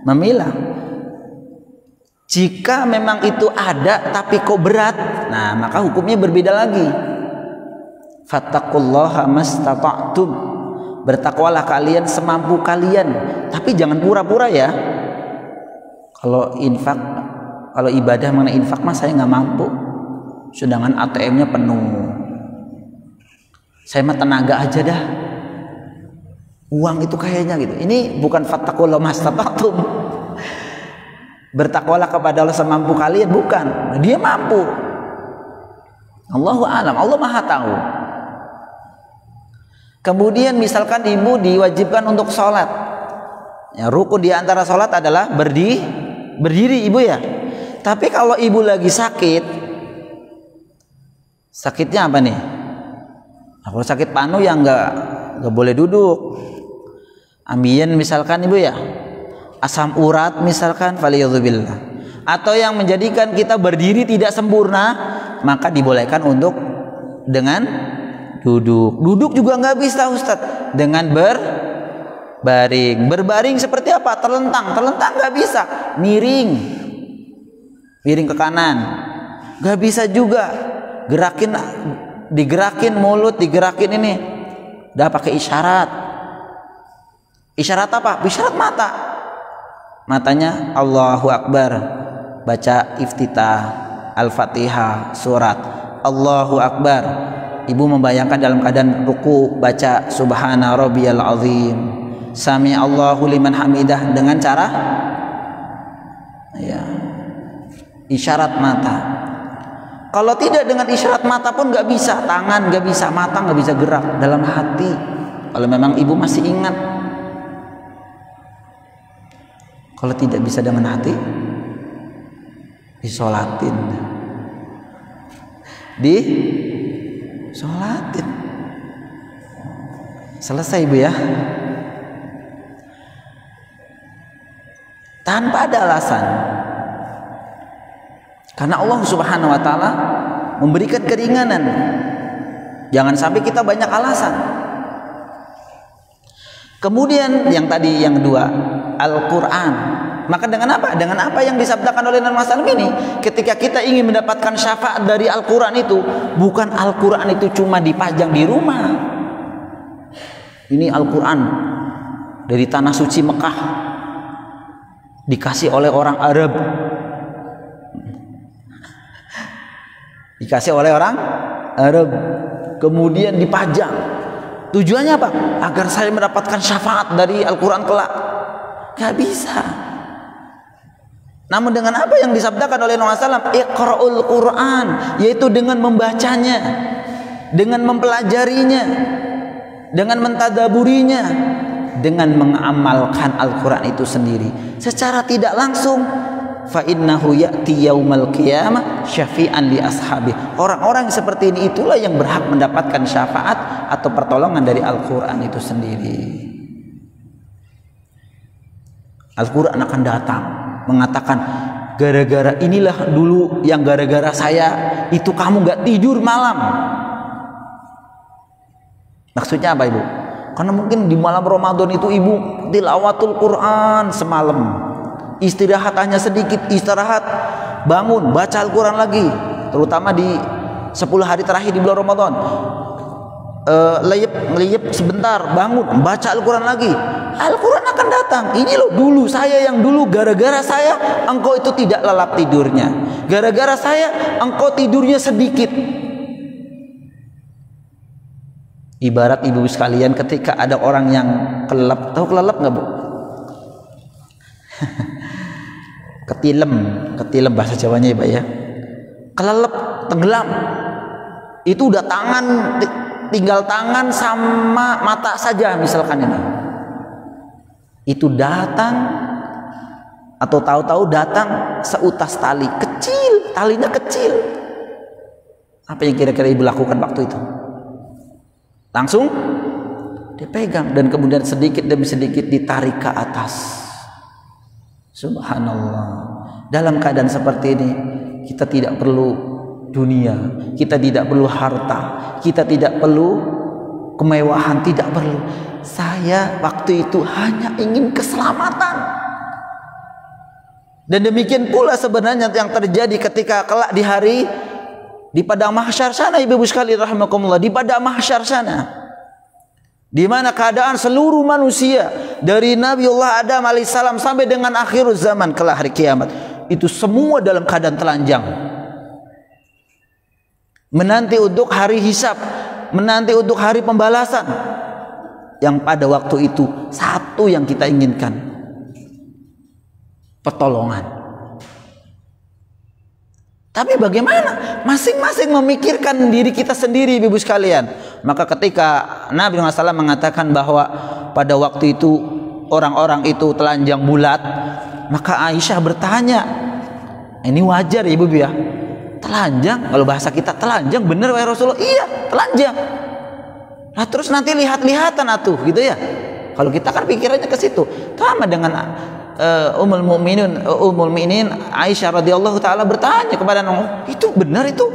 A: memilah. Jika memang itu ada tapi kok berat, nah maka hukumnya berbeda lagi. Fattaqullaha mastata'tum, bertakwalah kalian semampu kalian, tapi jangan pura-pura ya. Kalau infak, kalau ibadah mengenai infak mah saya nggak mampu, sedangkan ATM-nya penuh. Saya mah tenaga aja dah, uang itu kayaknya gitu. Ini bukan fattaqullaha mastata'tum, bertakwalah kepada Allah semampu kalian, bukan. Dia mampu. Allahu a'lam, Allah Maha tahu. Kemudian misalkan ibu diwajibkan untuk sholat, ya, rukun di antara sholat adalah berdiri ibu ya. Tapi kalau ibu lagi sakit, sakitnya apa nih? Kalau sakit panu yang nggak boleh duduk. Ambien misalkan ibu ya, asam urat misalkan, faliyadzubillah. Atau yang menjadikan kita berdiri tidak sempurna, maka dibolehkan untuk dengan duduk. Duduk juga nggak bisa Ustadz, dengan berbaring. Berbaring seperti apa? Terlentang nggak bisa. Miring ke kanan nggak bisa juga. Digerakin mulut, digerakin ini, udah pakai isyarat. Isyarat apa? Isyarat mata. Matanya Allahu Akbar, baca iftitah Al-Fatihah surat Allahu Akbar. Ibu membayangkan dalam keadaan ruku baca Subhana Rabbiyal Azim, Sami Allahu liman hamidah, dengan cara ya, isyarat mata. Kalau tidak dengan isyarat mata pun nggak bisa, tangan nggak bisa, mata nggak bisa gerak. Dalam hati, kalau memang ibu masih ingat. Kalau tidak bisa dengan hati, disolatin, disolatin, selesai ibu ya, tanpa ada alasan. Karena Allah Subhanahu wa Ta'ala memberikan keringanan. Jangan sampai kita banyak alasan. Kemudian yang tadi, yang kedua, Al-Quran. Maka dengan apa? Dengan apa yang disabdakan oleh Nabi Muhammad ini, ketika kita ingin mendapatkan syafaat dari Al-Quran itu, bukan Al-Quran itu cuma dipajang di rumah. Ini Al-Quran dari tanah suci Mekah, dikasih oleh orang Arab, dikasih oleh orang Arab, kemudian dipajang. Tujuannya apa? Agar saya mendapatkan syafaat dari Al-Quran kelak. Gak bisa. Namun dengan apa yang disabdakan oleh Nabi SAW, Iqra'ul Quran, yaitu dengan membacanya, dengan mempelajarinya, dengan mentadaburinya, dengan mengamalkan Al-Quran itu sendiri secara tidak langsung. Fa innahu ya'ti yaumal qiyamah syafi'an li ashabi. Orang-orang seperti ini itulah yang berhak mendapatkan syafaat atau pertolongan dari Al-Quran itu sendiri. Al-Quran akan datang mengatakan, gara-gara inilah dulu yang gara-gara saya itu kamu gak tidur malam. Maksudnya apa ibu? Karena mungkin di malam Ramadan itu ibu tilawatul Quran semalam, istirahat hanya sedikit, istirahat, bangun, baca Al-Quran lagi. Terutama di 10 hari terakhir di bulan Ramadan, leyep sebentar, bangun, baca Al-Quran lagi. Al-Quran akan datang. Ini loh dulu saya yang dulu gara-gara saya engkau itu tidak lelap tidurnya, gara-gara saya engkau tidurnya sedikit. Ibarat ibu sekalian, ketika ada orang yang kelelep, tahu kelelep nggak bu? Ketilem bahasa Jawanya ya Pak ya. Kelelep, tenggelam. Itu udah tinggal tangan sama mata saja misalkan ini. Itu datang, atau tahu-tahu datang seutas tali kecil, talinya kecil. Apa yang kira-kira ibu lakukan waktu itu? Langsung dipegang dan kemudian sedikit demi sedikit ditarik ke atas. Subhanallah. Dalam keadaan seperti ini kita tidak perlu dunia, kita tidak perlu harta, kita tidak perlu kemewahan, tidak perlu. Saya waktu itu hanya ingin keselamatan. Dan demikian pula sebenarnya yang terjadi ketika kelak di hari di padang mahsyar sana, ibu-ibu sekalian rahimakumullah, di padang mahsyar sana, di mana keadaan seluruh manusia dari Nabiullah Adam alaihissalam sampai dengan akhir zaman kelak hari kiamat itu semua dalam keadaan telanjang, menanti untuk hari hisab, menanti untuk hari pembalasan, yang pada waktu itu satu yang kita inginkan, pertolongan. Tapi bagaimana? Masing-masing memikirkan diri kita sendiri, ibu sekalian. Maka ketika Nabi SAW mengatakan bahwa pada waktu itu orang-orang itu telanjang bulat, maka Aisyah bertanya, ini wajar ibu ya? Telanjang? Kalau bahasa kita telanjang, bener wahai Rasulullah? Iya, telanjang. Nah terus nanti lihat-lihatan atuh, gitu ya? Kalau kita kan pikirannya ke situ. Sama dengan Ummul Mukminin Aisyah radhiyallahu taala bertanya kepada Nabi, itu benar itu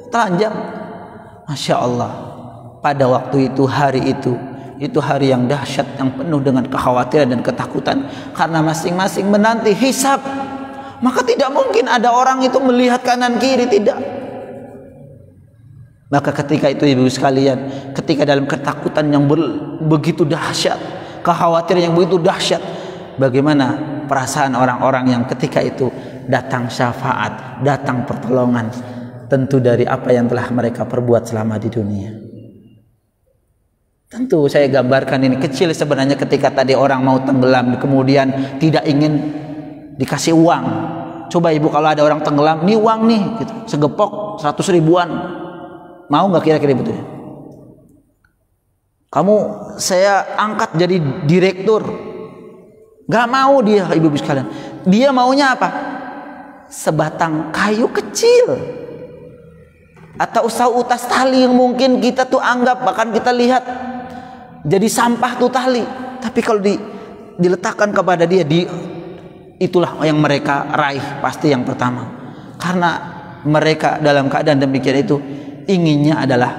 A: telanjang? Masya Allah, pada waktu itu, hari itu hari yang dahsyat, yang penuh dengan kekhawatiran dan ketakutan, karena masing-masing menanti hisab. Maka tidak mungkin ada orang itu melihat kanan kiri, tidak. Maka ketika itu ibu sekalian, ketika dalam ketakutan yang begitu dahsyat, kekhawatiran yang begitu dahsyat, bagaimana perasaan orang-orang yang ketika itu datang syafaat, datang pertolongan, tentu dari apa yang telah mereka perbuat selama di dunia. Tentu saya gambarkan ini kecil sebenarnya, ketika tadi orang mau tenggelam kemudian tidak ingin dikasih uang. Coba ibu, kalau ada orang tenggelam, nih uang nih gitu, segepok 100 ribuan, mau nggak kira-kira betul? Kamu saya angkat jadi direktur, gak mau dia, ibu-ibu sekalian. Dia maunya apa? Sebatang kayu kecil, atau seutas tali yang mungkin kita tuh anggap, bahkan kita lihat jadi sampah tuh tali. Tapi kalau diletakkan kepada dia, itulah yang mereka raih pasti yang pertama. Karena mereka dalam keadaan demikian itu inginnya adalah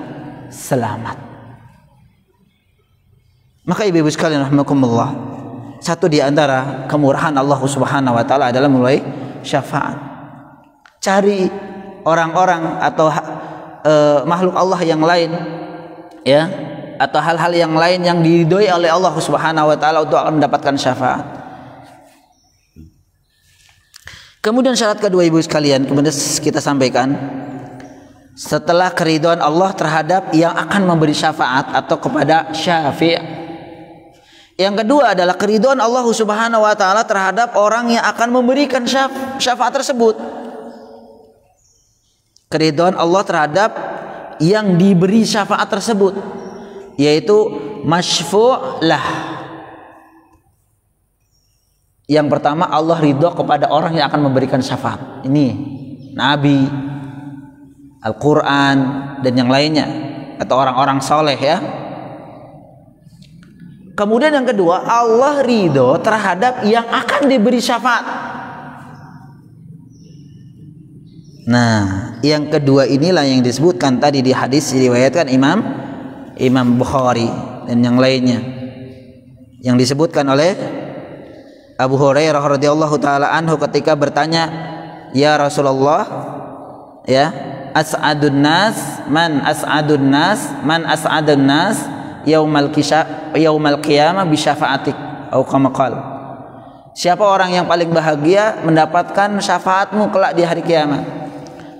A: selamat. Maka ibu-ibu sekalian rahimakumullah, satu di antara kemurahan Allah Subhanahu wa taala adalah mulai syafaat. Cari orang-orang atau makhluk Allah yang lain, ya, atau hal-hal yang lain yang diridhoi oleh Allah Subhanahu wa taala untuk mendapatkan syafaat. Kemudian syarat kedua ibu sekalian, kemudian kita sampaikan, setelah keridhaan Allah terhadap yang akan memberi syafaat atau kepada syafi', yang kedua adalah keridhaan Allah Subhanahu wa taala terhadap orang yang akan memberikan syafaat tersebut. Keridhaan Allah terhadap yang diberi syafaat tersebut, yaitu masyfu' lah. Yang pertama, Allah ridho kepada orang yang akan memberikan syafaat. Ini Nabi, Al-Quran dan yang lainnya, atau orang-orang soleh, ya. Kemudian yang kedua, Allah ridho terhadap yang akan diberi syafaat. Nah, yang kedua inilah yang disebutkan tadi di hadis diriwayatkan Imam Bukhari dan yang lainnya, yang disebutkan oleh Abu Hurairah radhiyallahu taala anhu ketika bertanya, ya Rasulullah, ya, as'adun nas man as'adun nas yaumal qiyamah bi syafaatik, atau kama qala, siapa orang yang paling bahagia mendapatkan syafaatmu kelak di hari kiamat?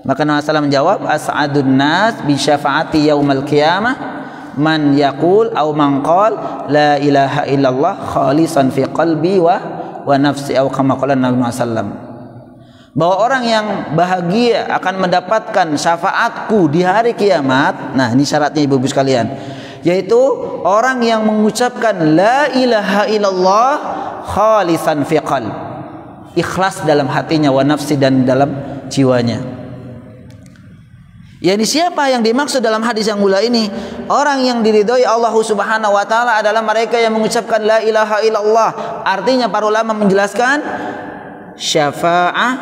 A: Maka Nabi SAW menjawab, as'adun nas bi syafaati yaumal qiyamah man yaqul au man qala la ilaha illallah khalisan fi qalbi wa nafsi, atau kama qala Nabi SAW, bahwa orang yang bahagia akan mendapatkan syafaatku di hari kiamat. Nah, ini syaratnya ibu-ibu sekalian, yaitu orang yang mengucapkan la ilaha illallah khalisan fi qalb, ikhlas dalam hatinya, wa nafsi, dan dalam jiwanya. Yani siapa yang dimaksud dalam hadis yang mulia ini? Orang yang diridhoi Allah Subhanahu wa taala adalah mereka yang mengucapkan la ilaha illallah. Artinya para ulama menjelaskan syafa'ah,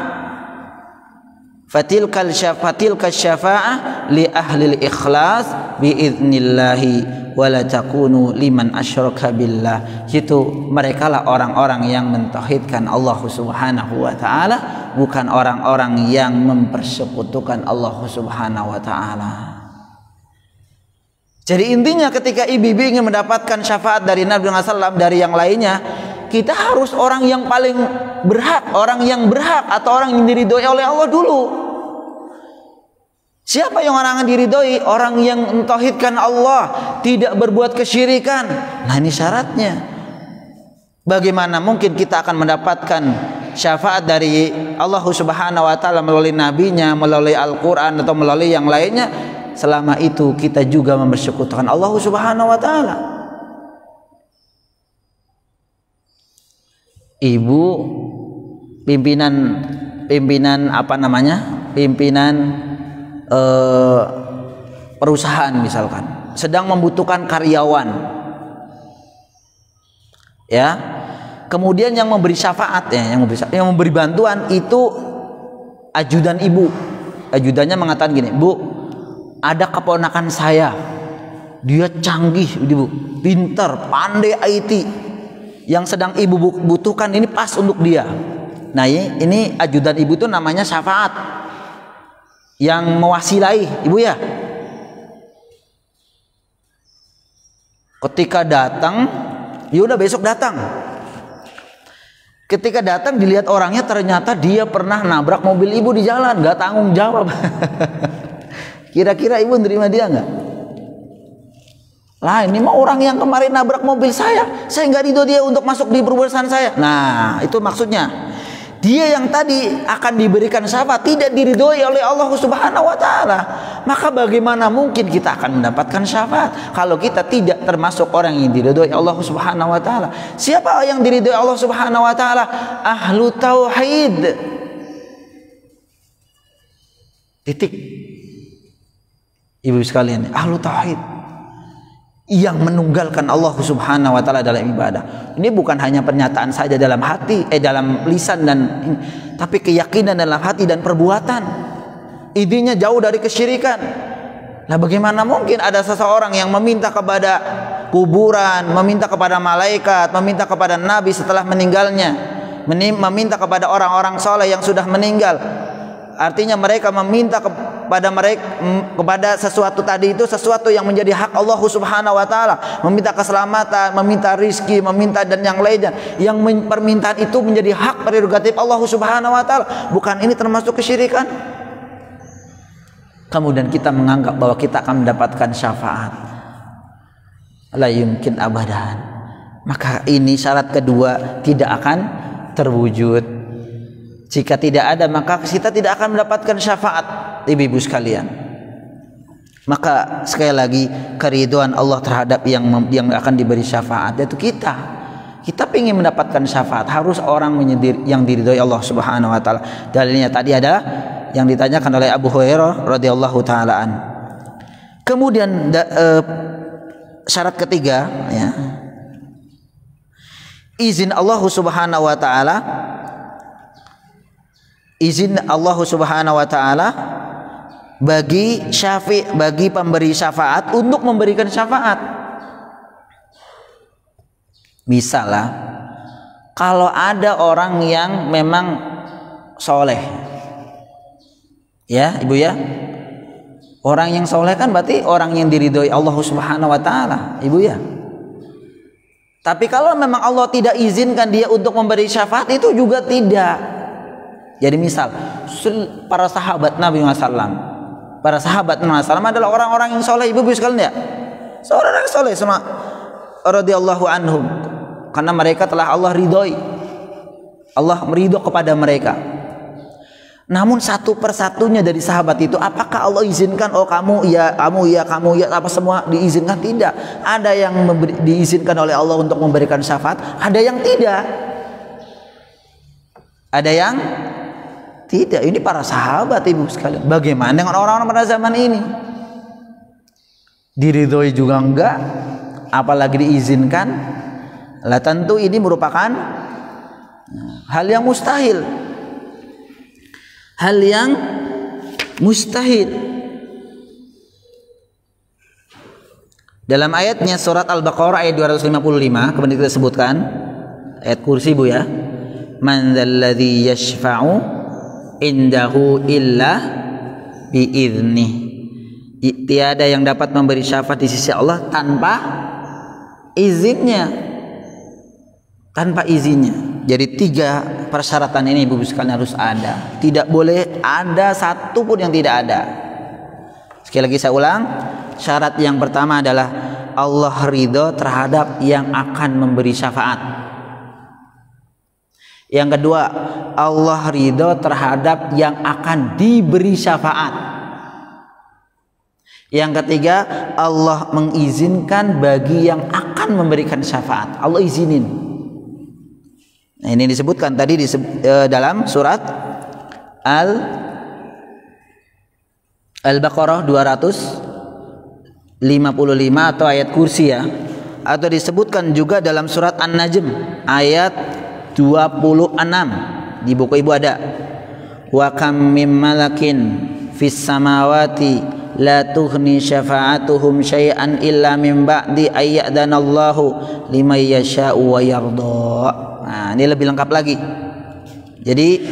A: fatilka syafa'ah li ahli ikhlas biidznillahi wala takunu liman asyraka billah. Itu merekalah orang-orang yang mentauhidkan Allah Subhanahu wa taala, bukan orang-orang yang mempersekutukan Allah Subhanahu wa taala. Jadi intinya ketika ibu-ibu ingin mendapatkan syafaat dari Nabi SAW dari yang lainnya, kita harus orang yang paling berhak, orang yang berhak atau orang yang diridhoi oleh Allah dulu. Siapa yang orang yang diridhoi? Orang yang mentauhidkan Allah, tidak berbuat kesyirikan. Nah, ini syaratnya. Bagaimana mungkin kita akan mendapatkan syafaat dari Allah Subhanahu wa taala melalui nabinya, melalui Al-Qur'an atau melalui yang lainnya, selama itu kita juga mempersekutukan Allah Subhanahu wa taala. Ibu pimpinan apa namanya? Pimpinan perusahaan misalkan sedang membutuhkan karyawan, ya, kemudian yang memberi syafaat, ya, yang memberi bantuan itu ajudan ibu. Ajudannya mengatakan gini, Bu, ada keponakan saya, dia canggih, ibu, pintar, pandai IT, yang sedang ibu butuhkan ini pas untuk dia. Nah, ini ajudan ibu itu namanya syafaat, yang mewasilai ibu, ya. Ketika datang, ya udah besok datang. Ketika datang dilihat orangnya, ternyata dia pernah nabrak mobil ibu di jalan, nggak tanggung jawab. Kira-kira ibu nerima dia nggak? Lah, ini mah orang yang kemarin nabrak mobil saya nggak ridho dia untuk masuk di perusahaan saya. Nah, itu maksudnya. Dia yang tadi akan diberikan syafaat tidak diridhoi oleh Allah Subhanahu wa taala. Maka bagaimana mungkin kita akan mendapatkan syafaat kalau kita tidak termasuk orang yang diridhoi Allah Subhanahu wa taala? Siapa yang diridhoi Allah Subhanahu wa taala? Ahlu tauhid. Titik. Ibu sekalian, ahlu tauhid yang menunggalkan Allah Subhanahu wa taala dalam ibadah. Ini bukan hanya pernyataan saja dalam hati, dalam lisan tapi keyakinan dalam hati dan perbuatan. Intinya jauh dari kesyirikan. Nah, bagaimana mungkin ada seseorang yang meminta kepada kuburan, meminta kepada malaikat, meminta kepada nabi setelah meninggalnya, meminta kepada orang-orang saleh yang sudah meninggal. Artinya mereka meminta kepada sesuatu tadi itu sesuatu yang menjadi hak Allah Subhanahu wa taala, meminta keselamatan, meminta rizki, meminta dan yang lainnya. Yang permintaan itu menjadi hak prerogatif Allah Subhanahu wa taala. Bukan ini termasuk kesyirikan? Kemudian kita menganggap bahwa kita akan mendapatkan syafaat. La yumkin abadan. Maka ini syarat kedua tidak akan terwujud. Jika tidak ada, maka kita tidak akan mendapatkan syafaat, ibu-ibu sekalian. Maka sekali lagi, keridhaan Allah terhadap yang akan diberi syafaat, yaitu kita. Kita ingin mendapatkan syafaat, harus orang yang diridhoi Allah Subhanahu wa taala. Dalilnya tadi ada yang ditanyakan oleh Abu Hurairah radhiyallahu taalaan. Kemudian syarat ketiga, ya, izin Allah Subhanahu wa taala. Izin Allah Subhanahu wa taala bagi pemberi syafaat untuk memberikan syafaat. Misalnya, kalau ada orang yang memang soleh, ya ibu, ya, orang yang soleh kan berarti orang yang diridhoi Allah Subhanahu wa taala, ibu, ya. Tapi kalau memang Allah tidak izinkan dia untuk memberi syafaat, itu juga tidak. Jadi misal para sahabat Nabi SAW, para sahabat Nabi SAW adalah orang-orang yang soleh, ibu-ibu sekalian, ya, seorang yang soleh sama radhiyallahu anhum, karena mereka telah Allah ridhoi, Allah meridho kepada mereka. Namun satu persatunya dari sahabat itu, apakah Allah izinkan? Oh, kamu ya, apa semua diizinkan? Tidak. Ada yang diizinkan oleh Allah untuk memberikan syafaat, ada yang tidak. Ada yang tidak. Ini para sahabat, ibu sekalian. Bagaimana dengan orang-orang pada zaman ini? Diridhoi juga enggak, apalagi diizinkan. Lah, tentu ini merupakan hal yang mustahil. Hal yang mustahil. Dalam ayatnya surat Al-Baqarah ayat 255 kemudian kita sebutkan ayat kursi Bu ya. Man dzalladzi yashfa'u indahu illa biidznih. Tiada yang dapat memberi syafaat di sisi Allah tanpa izinnya. Tanpa izinnya. Jadi 3 persyaratan ini Ibu sekalian harus ada. Tidak boleh ada satu pun yang tidak ada. Sekali lagi saya ulang, syarat yang pertama adalah Allah ridho terhadap yang akan memberi syafaat. Yang kedua, Allah ridho terhadap yang akan diberi syafaat. Yang ketiga, Allah mengizinkan bagi yang akan memberikan syafaat. Allah izinin. Nah, ini disebutkan tadi dalam surat Al-Baqarah 255 atau ayat kursi ya, atau disebutkan juga dalam surat An-Najm ayat 26 di buku Ibu ada. Wa kam mim malakin fis samawati la tughni syafa'atuhum syai'an illa min ba'di ayyadanallahi liman yasha'u wa yarda. Nah, ini lebih lengkap lagi. Jadi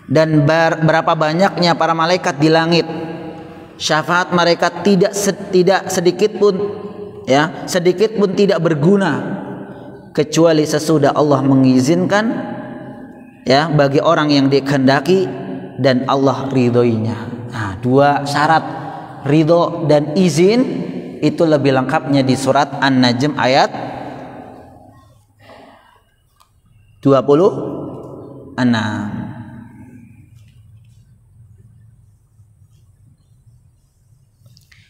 A: dan berapa banyaknya para malaikat di langit, syafaat mereka tidak sedikit pun ya, sedikit pun tidak berguna kecuali sesudah Allah mengizinkan ya bagi orang yang dikehendaki dan Allah ridhoinya. Nah, 2 syarat ridho dan izin itu lebih lengkapnya di surat An-Najm ayat 26.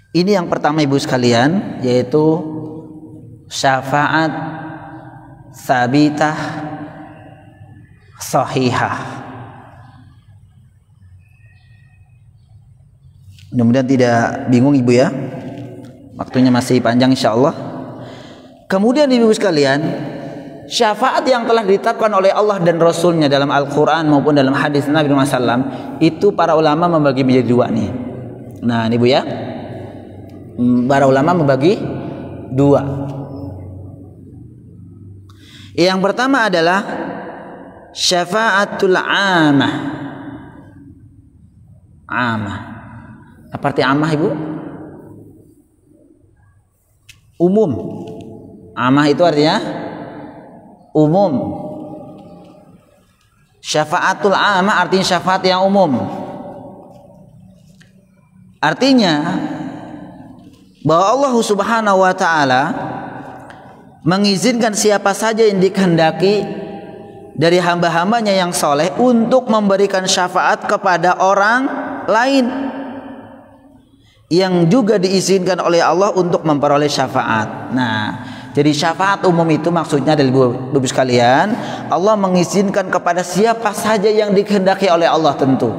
A: Ini yang pertama Ibu sekalian, yaitu syafaat sabitah sahihah. Mudah-mudahan tidak bingung Ibu ya. Waktunya masih panjang insyaallah. Kemudian Ibu sekalian, syafaat yang telah ditetapkan oleh Allah dan Rasulnya dalam Al-Quran maupun dalam hadis Nabi Muhammad SAW itu para ulama membagi menjadi 2 nih. Nah ini Bu ya, para ulama membagi 2. Yang pertama adalah syafaatul amah. Amah. Apa arti amah Ibu? Umum. Amah itu artinya umum. Syafaatul amah artinya syafaat yang umum. Artinya bahwa Allah Subhanahu wa taala mengizinkan siapa saja yang dikehendaki dari hamba-hambanya yang soleh untuk memberikan syafaat kepada orang lain yang juga diizinkan oleh Allah untuk memperoleh syafaat. Nah, jadi syafaat umum itu maksudnya dari Ibu sekalian, Allah mengizinkan kepada siapa saja yang dikehendaki oleh Allah tentu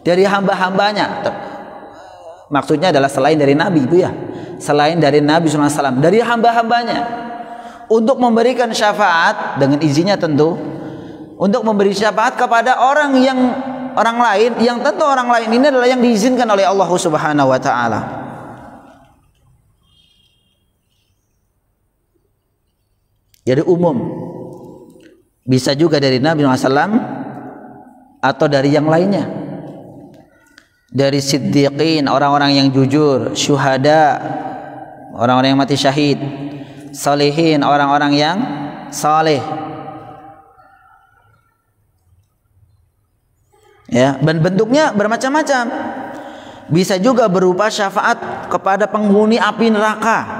A: dari hamba-hambanya. Maksudnya adalah selain dari Nabi Ibu ya, selain dari Nabi SAW, dari hamba-hambanya untuk memberikan syafaat dengan izinnya tentu, untuk memberi syafaat kepada orang lain yang tentu orang lain ini adalah yang diizinkan oleh Allah Subhanahu wa taala. Jadi umum, bisa juga dari Nabi SAW atau dari yang lainnya, dari siddiqin, orang-orang yang jujur, syuhada, orang-orang yang mati syahid, salihin, orang-orang yang saleh. Ya, dan bentuknya bermacam-macam. Bisa juga berupa syafaat kepada penghuni api neraka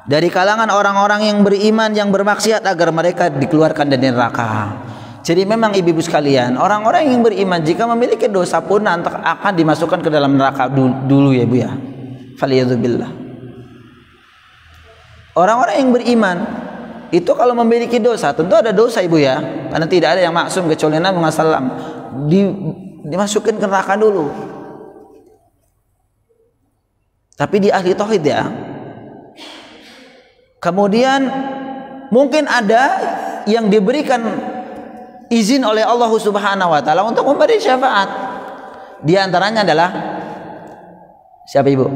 A: dari kalangan orang-orang yang beriman yang bermaksiat agar mereka dikeluarkan dari neraka. Jadi memang ibu-ibu sekalian, orang-orang yang beriman jika memiliki dosa pun akan dimasukkan ke dalam neraka dulu ya Bu ya. Faliyadzubillah. Orang-orang yang beriman itu kalau memiliki dosa, tentu ada dosa Ibu ya, karena tidak ada yang maksum kecuali Nabi Muhammad SAW. Dimasukin ke neraka dulu. Tapi di ahli tauhid ya. Kemudian mungkin ada yang diberikan izin oleh Allah Subhanahu wa taala untuk memberi syafaat. Di antaranya adalah siapa Ibu?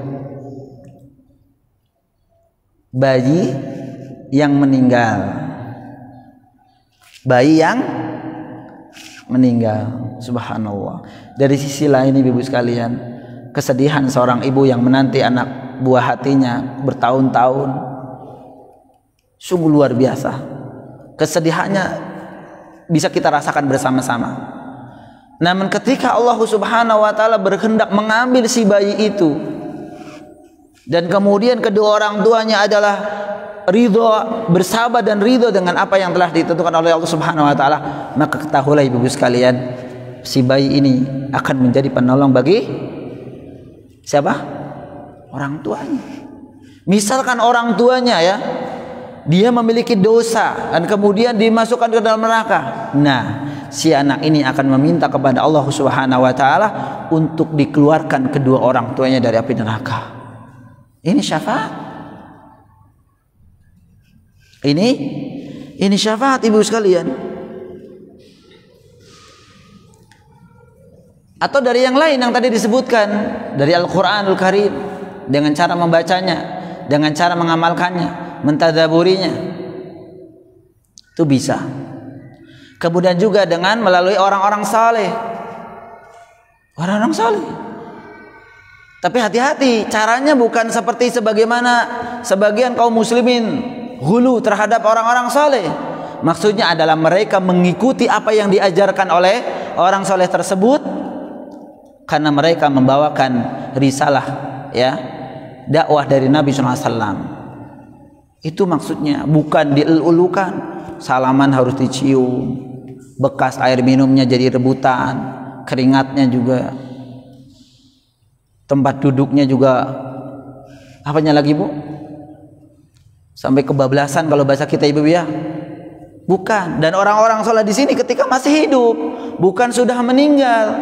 A: bayi yang meninggal. Bayi yang meninggal. Subhanallah. Dari sisi lain ibu sekalian, kesedihan seorang ibu yang menanti anak buah hatinya bertahun-tahun sungguh luar biasa. Kesedihannya bisa kita rasakan bersama-sama. Namun ketika Allah Subhanahu wa taala berkehendak mengambil si bayi itu, dan kemudian kedua orang tuanya adalah ridho, bersabar dan ridho dengan apa yang telah ditentukan oleh Allah Subhanahu wa taala, maka ketahuilah ibu sekalian, si bayi ini akan menjadi penolong bagi siapa? Orang tuanya. Misalkan orang tuanya ya, dia memiliki dosa dan kemudian dimasukkan ke dalam neraka. Nah, si anak ini akan meminta kepada Allah Subhanahu wa taala untuk dikeluarkan kedua orang tuanya dari api neraka. Ini syafaat. Ini syafaat ibu sekalian. Atau dari yang lain yang tadi disebutkan dari Al-Qur'anul Karim, dengan cara membacanya, dengan cara mengamalkannya, mentadaburinya, itu bisa. Kemudian juga dengan melalui orang-orang saleh, orang-orang saleh. Tapi hati-hati, caranya bukan seperti sebagaimana sebagian kaum muslimin hulu terhadap orang-orang saleh. Maksudnya adalah mereka mengikuti apa yang diajarkan oleh orang saleh tersebut, karena mereka membawakan risalah ya, dakwah dari Nabi SAW. Itu maksudnya, bukan dielulukan. Salaman harus dicium, bekas air minumnya jadi rebutan, keringatnya juga, tempat duduknya juga, apanya lagi bu? Sampai kebablasan kalau bahasa kita ibu ya. Bukan. Dan orang-orang saleh di sini ketika masih hidup, bukan sudah meninggal.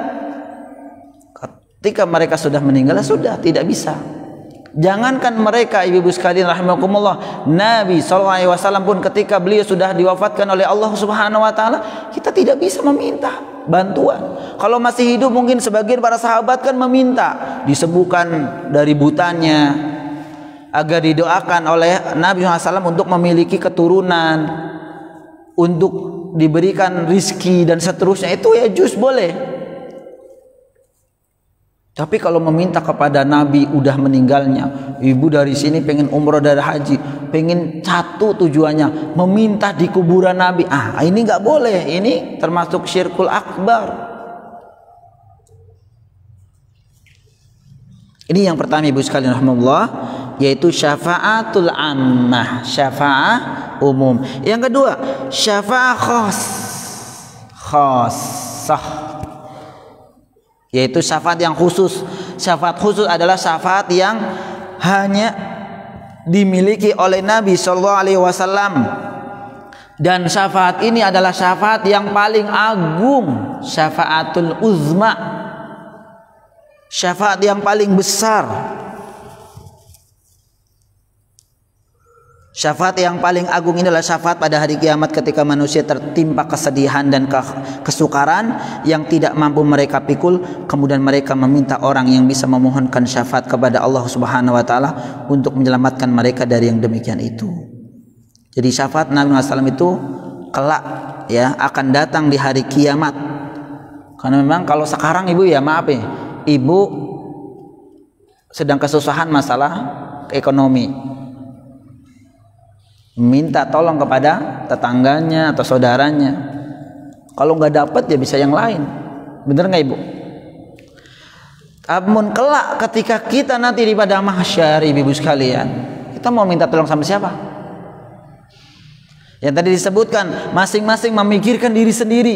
A: Ketika mereka sudah meninggal, sudah tidak bisa. Jangankan mereka ibu-ibu sekalian rahimakumullah, Nabi SAW pun ketika beliau sudah diwafatkan oleh Allah Subhanahu wa taala, kita tidak bisa meminta bantuan. Kalau masih hidup mungkin sebagian para sahabat kan meminta disembuhkan dari butanya, agar didoakan oleh Nabi SAW untuk memiliki keturunan, untuk diberikan rizki dan seterusnya. Itu ya juz boleh. Tapi kalau meminta kepada Nabi udah meninggalnya, ibu dari sini pengen umroh dari haji, pengen satu tujuannya meminta di kuburan Nabi, ini nggak boleh. Ini termasuk syirkul akbar. Ini yang pertama ibu sekalian rahmatullah, yaitu syafaatul ammah, syafaat umum. Yang kedua, syafaat khassah, yaitu syafaat yang khusus. Syafaat khusus adalah syafaat yang hanya dimiliki oleh Nabi SAW, dan syafaat ini adalah syafaat yang paling agung, syafaatul uzma, syafaat yang paling besar. Syafaat yang paling agung ini adalah syafaat pada hari kiamat ketika manusia tertimpa kesedihan dan kesukaran yang tidak mampu mereka pikul, kemudian mereka meminta orang yang bisa memohonkan syafaat kepada Allah Subhanahu wa taala untuk menyelamatkan mereka dari yang demikian itu. Jadi syafaat Nabi SAW itu kelak ya akan datang di hari kiamat. Karena memang kalau sekarang ibu ya maaf ya, ibu sedang kesusahan masalah ekonomi, minta tolong kepada tetangganya atau saudaranya. Kalau nggak dapat ya bisa yang lain, bener nggak ibu? Namun kelak ketika kita nanti di padang mahsyar ibu sekalian, kita mau minta tolong sama siapa? Yang tadi disebutkan masing-masing memikirkan diri sendiri.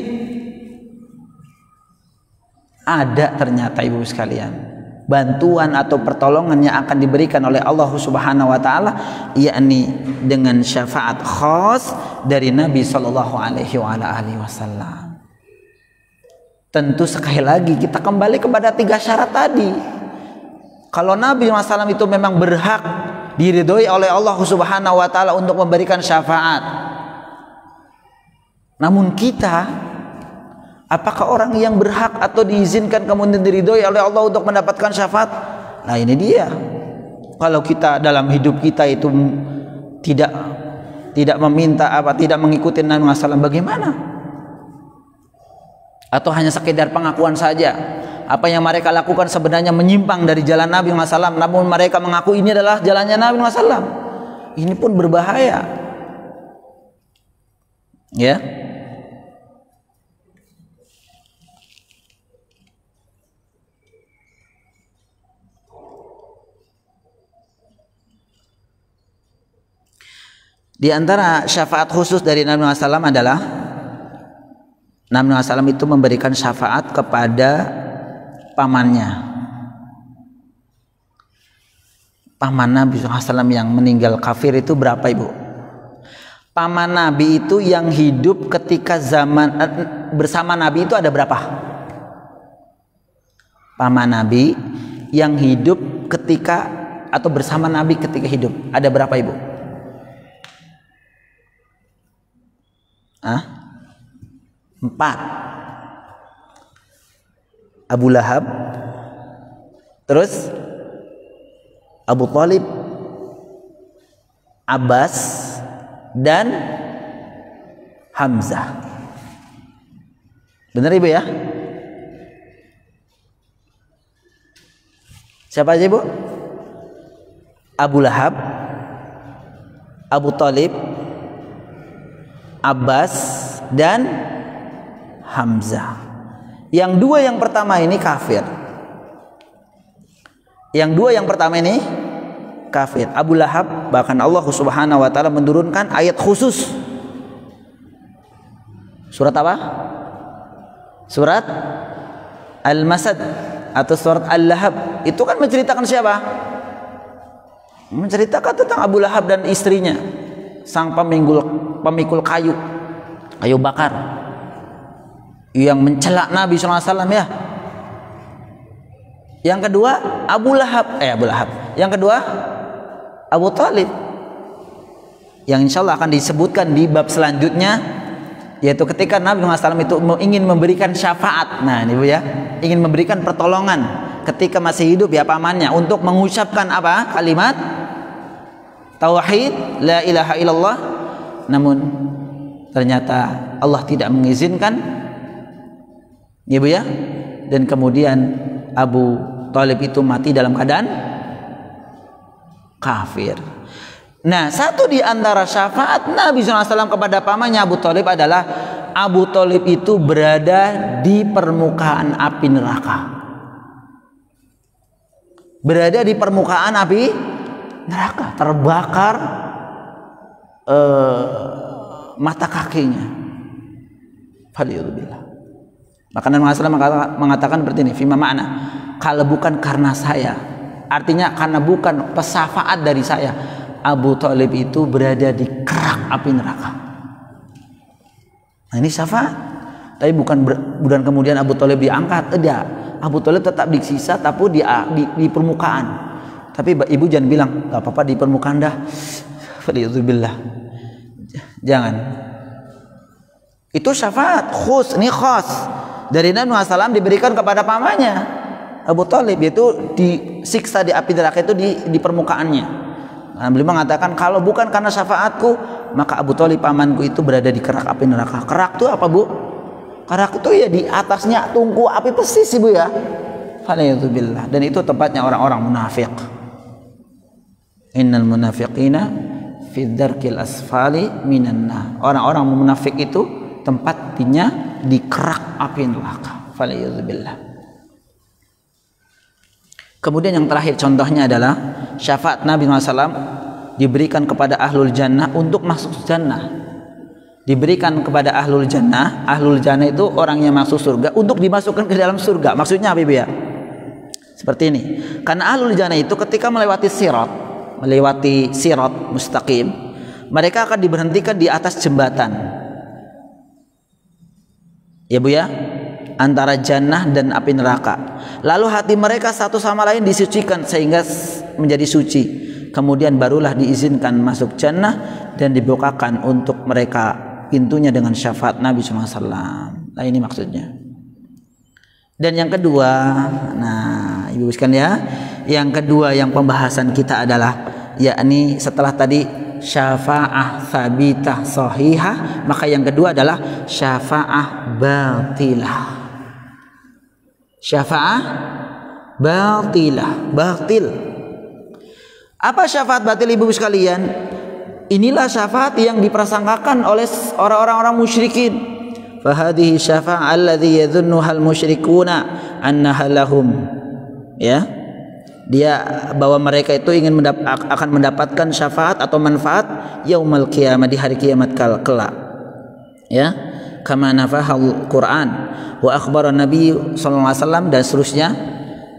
A: Ada ternyata ibu sekalian bantuan atau pertolongan yang akan diberikan oleh Allah Subhanahu wa taala, yakni dengan syafaat khas dari Nabi sallallahu alaihi wasallam. Tentu sekali lagi kita kembali kepada 3 syarat tadi. Kalau Nabi SAW itu memang berhak diridhoi oleh Allah Subhanahu wa taala untuk memberikan syafaat. Namun kita, apakah orang yang berhak atau diizinkan kemudian diridhoi oleh Allah untuk mendapatkan syafaat? Nah ini dia. Kalau kita dalam hidup kita itu tidak meminta apa, tidak mengikuti Nabi Muhammad SAW, bagaimana? Atau hanya sekedar pengakuan saja? Apa yang mereka lakukan sebenarnya menyimpang dari jalan Nabi Muhammad SAW, namun mereka mengaku ini adalah jalannya Nabi Muhammad SAW. Ini pun berbahaya. Ya. Di antara syafaat khusus dari Nabi Muhammad SAW adalah Nabi Muhammad SAW itu memberikan syafaat kepada pamannya. Paman Nabi SAW yang meninggal kafir itu berapa, Ibu? Paman Nabi itu yang hidup ketika zaman bersama Nabi itu ada berapa? Paman Nabi yang hidup ketika atau bersama Nabi ketika hidup ada berapa, Ibu? Hah? 4. Abu Lahab, terus Abu Thalib, Abbas, dan Hamzah. Benar, Ibu ya? Siapa aja, Ibu? Abu Lahab, Abu Thalib, Abbas, dan Hamzah. Yang dua yang pertama ini kafir. Yang dua yang pertama ini kafir. Abu Lahab bahkan Allah Subhanahu wa taala menurunkan ayat khusus. Surat apa? Surat Al-Masad atau surat Al-Lahab. Itu kan menceritakan siapa? Menceritakan tentang Abu Lahab dan istrinya, sang pemikul kayu bakar yang mencela Nabi SAW ya. Yang kedua Abu Lahab. Yang kedua Abu Thalib, yang insya Allah akan disebutkan di bab selanjutnya, yaitu ketika Nabi SAW itu ingin memberikan syafaat. Nah ini Bu ya, ingin memberikan pertolongan ketika masih hidup ya pamannya untuk mengucapkan apa? Kalimat tauhid la ilaha illallah. Namun ternyata Allah tidak mengizinkan ya Bu ya, dan kemudian Abu Thalib itu mati dalam keadaan kafir. Nah, satu di antara syafaat Nabi SAW kepada pamannya Abu Thalib adalah Abu Thalib itu berada di permukaan api neraka. Berada di permukaan api neraka, terbakar mata kakinya. Faliyubillah. Maka Nabi SAW mengatakan seperti ini, fima ma'na, kalau bukan karena saya, artinya karena bukan pesyafaat dari saya, Abu Thalib itu berada di kerak api neraka. Nah ini syafaat, tapi bukan kemudian Abu Thalib diangkat, tidak. Abu Thalib tetap disiksa, tapi di permukaan. Tapi ibu jangan bilang, gak apa-apa di permukaan dah. Faliyubillah. Jangan. Itu syafaat khus, ini khas dari Nabi SAW diberikan kepada pamannya Abu Thalib, yaitu disiksa di api neraka itu di permukaannya. Nah, beliau mengatakan kalau bukan karena syafaatku, maka Abu Thalib pamanku itu berada di kerak api neraka. Kerak itu apa Bu? Kerak itu ya di atasnya tungku api persis Ibu ya. Faliyubillah. Dan itu tempatnya orang-orang munafik. Innal munafiqina fi dzarkil asfali minan nar. Orang-orang munafik itu tempatnya di kerak api neraka. Faliyubillah. Kemudian yang terakhir contohnya adalah syafaat Nabi SAW diberikan kepada ahlul jannah untuk masuk jannah. Diberikan kepada ahlul jannah. Ahlul jannah itu orang yang masuk surga untuk dimasukkan ke dalam surga. Maksudnya apa ya? Seperti ini. Karena ahlul jannah itu ketika melewati sirat mustaqim, mereka akan diberhentikan di atas jembatan. Ya Bu ya, antara jannah dan api neraka. Lalu hati mereka satu sama lain disucikan sehingga menjadi suci. Kemudian barulah diizinkan masuk jannah dan dibukakan untuk mereka pintunya dengan syafaat Nabi SAW. Nah ini maksudnya. Dan yang kedua, nah Ibu sekalian ya, yang kedua yang pembahasan kita adalah yakni setelah tadi syafa'ah sabitah sahihah, maka yang kedua adalah syafa'ah batilah. Syafa'ah batilah, batil. Apa syafaat batil Ibu sekalian? Inilah syafaat yang diprasangkakan oleh orang-orang musyrikin. Fahadhihi syafa'ah alladhi yadhunnuha al-musyrikuna annaha lahum. Ya. Dia bahwa mereka itu ingin akan mendapatkan syafaat atau manfaat yaumul qiyamah, di hari kiamat kelak. Ya. Kama nafahal Quran wa akhbara Nabi sallallahu alaihi wasallam, dan seterusnya,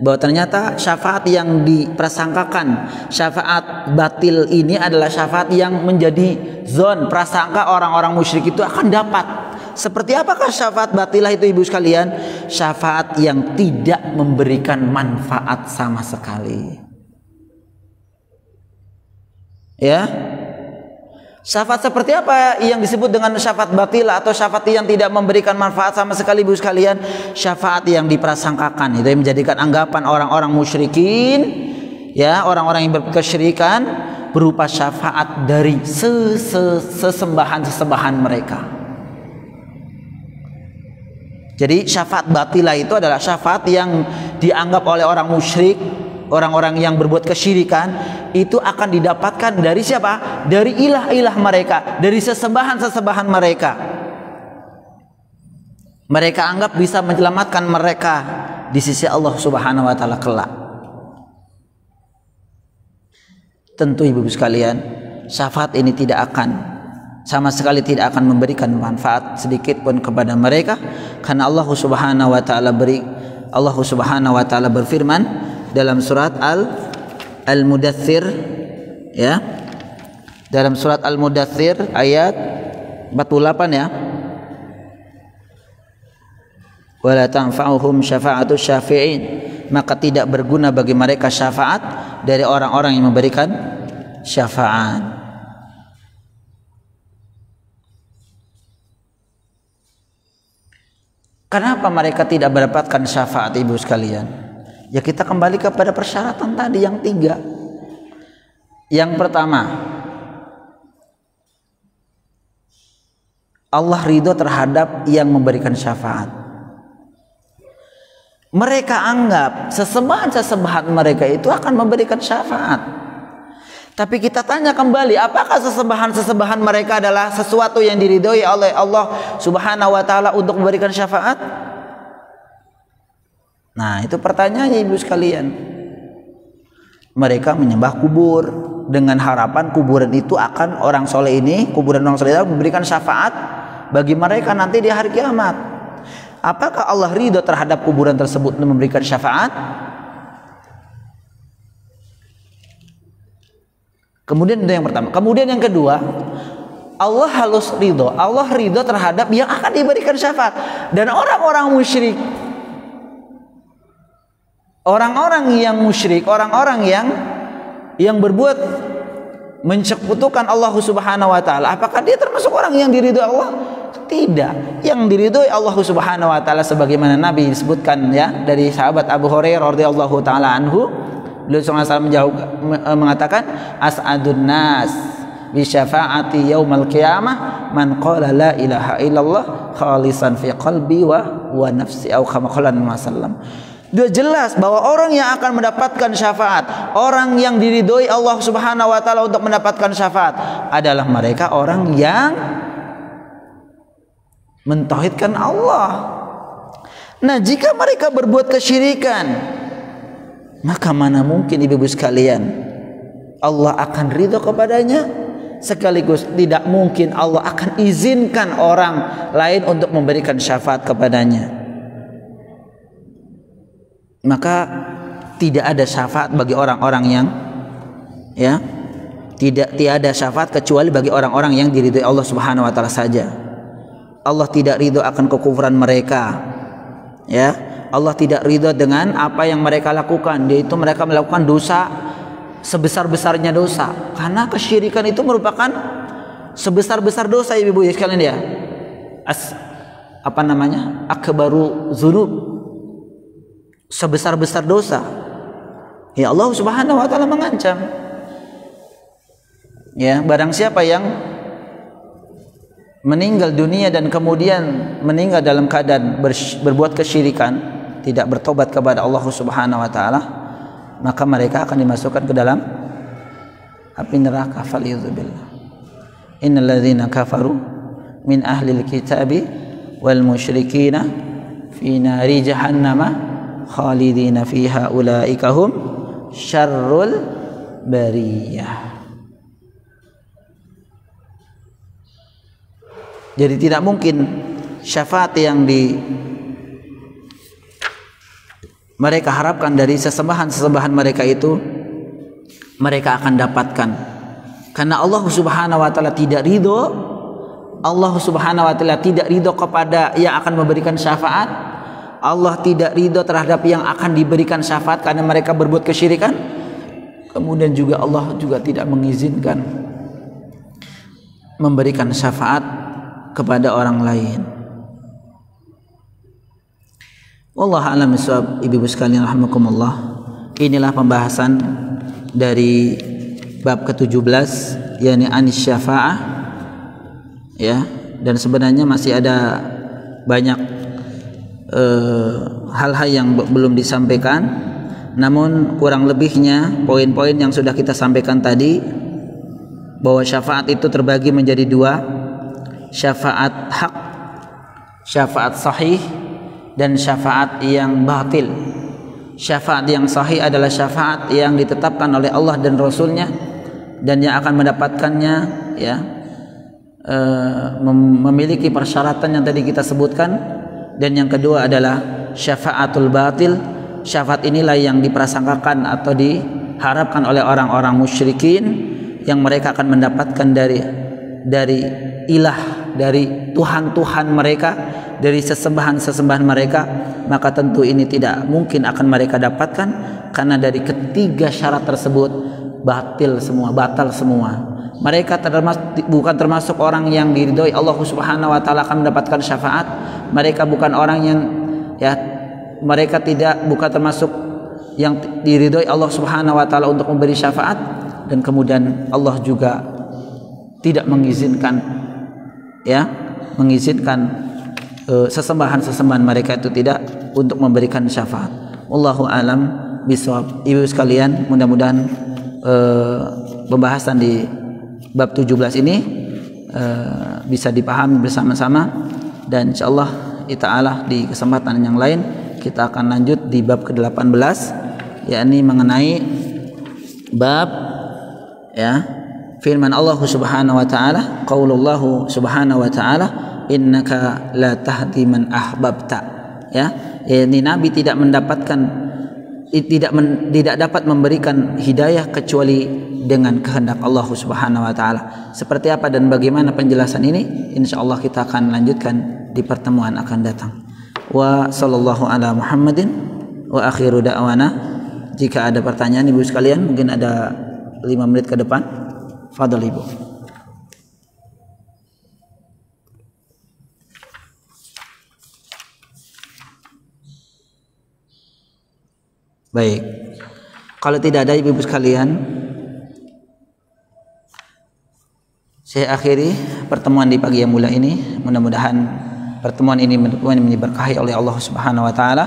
A: bahwa ternyata syafaat yang diprasangkakan, syafaat batil ini adalah syafaat yang menjadi zon prasangka orang-orang musyrik itu akan dapat. Seperti apakah syafaat batilah itu Ibu sekalian? Syafaat yang tidak memberikan manfaat sama sekali. Ya. Syafaat seperti apa yang disebut dengan syafaat batilah atau syafaat yang tidak memberikan manfaat sama sekali Ibu sekalian? Syafaat yang diprasangkakan, itu yang menjadikan anggapan orang-orang musyrikin, ya, orang-orang yang berkesyirikan, berupa syafaat dari sesembahan-sesembahan mereka. Jadi syafaat batilah itu adalah syafaat yang dianggap oleh orang musyrik, orang-orang yang berbuat kesyirikan, itu akan didapatkan dari siapa? Dari ilah-ilah mereka, dari sesembahan-sesembahan mereka. Mereka anggap bisa menyelamatkan mereka di sisi Allah Subhanahu wa taala kelak. Tentu Ibu sekalian, syafaat ini tidak akan, sama sekali tidak akan memberikan manfaat sedikit pun kepada mereka, karena Allah Subhanahu wa taala berfirman dalam surat Al-Mudaththir, ya, dalam surat Al-Mudaththir ayat 48, ya, wala tanfa'uhum syafa'atu syafi'in, maka tidak berguna bagi mereka syafaat dari orang-orang yang memberikan syafaat. Kenapa mereka tidak mendapatkan syafaat Ibu sekalian? Ya, kita kembali kepada persyaratan tadi yang 3. Yang pertama, Allah ridho terhadap yang memberikan syafaat. Mereka anggap sesembahan-sesembahan mereka itu akan memberikan syafaat. Tapi kita tanya kembali, apakah sesembahan-sesembahan mereka adalah sesuatu yang diridhoi oleh Allah Subhanahu wa taala untuk memberikan syafaat? Nah, itu pertanyaannya Ibu sekalian. Mereka menyembah kubur dengan harapan kuburan itu akan, orang soleh ini, kuburan orang soleh itu memberikan syafaat bagi mereka nanti di hari kiamat. Apakah Allah ridho terhadap kuburan tersebut untuk memberikan syafaat? Kemudian itu yang pertama. Kemudian yang kedua, Allah harus ridho. Allah ridho terhadap yang akan diberikan syafaat. Dan orang-orang musyrik, orang-orang yang musyrik, orang-orang yang berbuat menyekutukan Allah Subhanahu wa taala, apakah dia termasuk orang yang diridhoi Allah? Tidak. Yang diridhoi Allah Subhanahu wa taala sebagaimana Nabi disebutkan, ya, dari sahabat Abu Hurairah radhiyallahu taala anhu, beliau SAW mengatakan, as'adun nas bi syafaati yaumal qiyamah man qala la ilaha illallah khalisan fi qalbi wa nafsi, atau kama qala Nabi sallallahu. Dia jelas bahwa orang yang akan mendapatkan syafaat, orang yang diridhoi Allah Subhanahu wa taala untuk mendapatkan syafaat adalah mereka orang yang mentauhidkan Allah. Nah, jika mereka berbuat kesyirikan, maka mana mungkin Ibu sekalian Allah akan ridho kepadanya? Sekaligus tidak mungkin Allah akan izinkan orang lain untuk memberikan syafaat kepadanya. Maka tidak ada syafaat bagi orang-orang yang, ya, tidak ada syafaat kecuali bagi orang-orang yang diridhoi Allah Subhanahu wa taala saja. Allah tidak ridho akan kekufuran mereka, ya. Allah tidak ridho dengan apa yang mereka lakukan, yaitu mereka melakukan dosa sebesar-besarnya dosa, karena kesyirikan itu merupakan sebesar-besar dosa, Ibu sekalian, ya. Akbaru dzunub, sebesar-besar dosa. Ya, Allah Subhanahu wa taala mengancam, Ya, barang siapa yang meninggal dunia dan kemudian meninggal dalam keadaan berbuat kesyirikan, tidak bertobat kepada Allah Subhanahu wa taala, maka mereka akan dimasukkan ke dalam api neraka. Faliyadzubillah. Innal ladzina kafaru min ahlil kitabi wal musyrikina fi nari jahannama khalidina fiha ulaika hum syarrul bariyah. Jadi tidak mungkin syafaat yang mereka harapkan dari sesembahan-sesembahan mereka itu mereka akan dapatkan, karena Allah Subhanahu wa taala tidak ridho. Allah Subhanahu wa taala tidak ridho kepada yang akan memberikan syafaat. Allah tidak ridho terhadap yang akan diberikan syafaat karena mereka berbuat kesyirikan. Kemudian juga Allah juga tidak mengizinkan memberikan syafaat kepada orang lain. Wallahu a'lam bishawab. Ibu-ibu sekalian rahimakumullah, inilah pembahasan dari bab ke-17, yakni anis syafa'ah, ya. Dan sebenarnya masih ada banyak hal-hal yang belum disampaikan, namun kurang lebihnya poin-poin yang sudah kita sampaikan tadi, bahwa syafaat itu terbagi menjadi dua: syafaat hak, syafaat sahih, dan syafaat yang batil. Syafaat yang sahih adalah syafaat yang ditetapkan oleh Allah dan Rasulnya, dan yang akan mendapatkannya, ya, memiliki persyaratan yang tadi kita sebutkan. Dan yang kedua adalah syafaatul batil. Syafaat inilah yang diprasangkakan atau diharapkan oleh orang-orang musyrikin, yang mereka akan mendapatkan dari ilah, dari Tuhan-Tuhan mereka, dari sesembahan-sesembahan mereka. Maka tentu ini tidak mungkin akan mereka dapatkan, karena dari ketiga syarat tersebut batal semua. Mereka bukan termasuk orang yang diridhoi Allah Subhanahu wa taala akan mendapatkan syafaat. Mereka bukan orang yang, ya, mereka bukan termasuk yang diridhoi Allah Subhanahu wa taala untuk memberi syafaat. Dan kemudian Allah juga tidak mengizinkan, ya, sesembahan-sesembahan mereka itu tidak untuk memberikan syafaat. Wallahu alam bishawab. Ibu sekalian, mudah-mudahan pembahasan di bab 17 ini bisa dipahami bersama-sama, dan insyaallah ta'ala di kesempatan yang lain kita akan lanjut di bab ke-18, yakni mengenai bab, ya, firman Allah Subhanahu wa taala, qaulullah Subhanahu wa taala, innaka la tahdi man ahbabta, ya. Ini Nabi tidak dapat memberikan hidayah kecuali dengan kehendak Allah Subhanahu wa taala. Seperti apa dan bagaimana penjelasan ini, insyaallah kita akan lanjutkan di pertemuan akan datang. Wa sallallahu ala Muhammadin wa akhiru da'wana. Jika ada pertanyaan ibu sekalian, mungkin ada 5 menit ke depan. Fadhal ibu. Baik. Kalau tidak ada ibu-ibu sekalian, saya akhiri pertemuan di pagi yang mulia ini. Mudah-mudahan pertemuan ini diberkahi oleh Allah Subhanahu wa taala,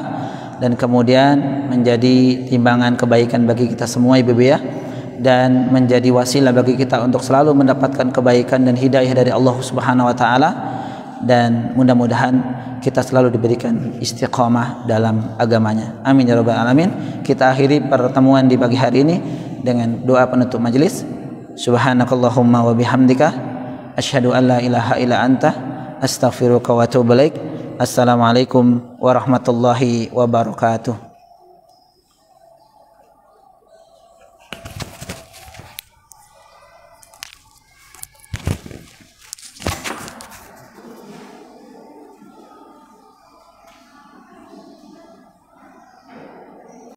A: dan kemudian menjadi timbangan kebaikan bagi kita semua ibu-ibu, ya, dan menjadi wasilah bagi kita untuk selalu mendapatkan kebaikan dan hidayah dari Allah Subhanahu wa taala, dan mudah-mudahan kita selalu diberikan istiqamah dalam agamanya. Amin ya rabbal alamin. Kita akhiri pertemuan di pagi hari ini dengan doa penutup majelis. Subhanakallahumma wa bihamdika asyhadu an la ilaha illa anta astaghfiruka wa atubu ilaik. Assalamualaikum warahmatullahi wabarakatuh.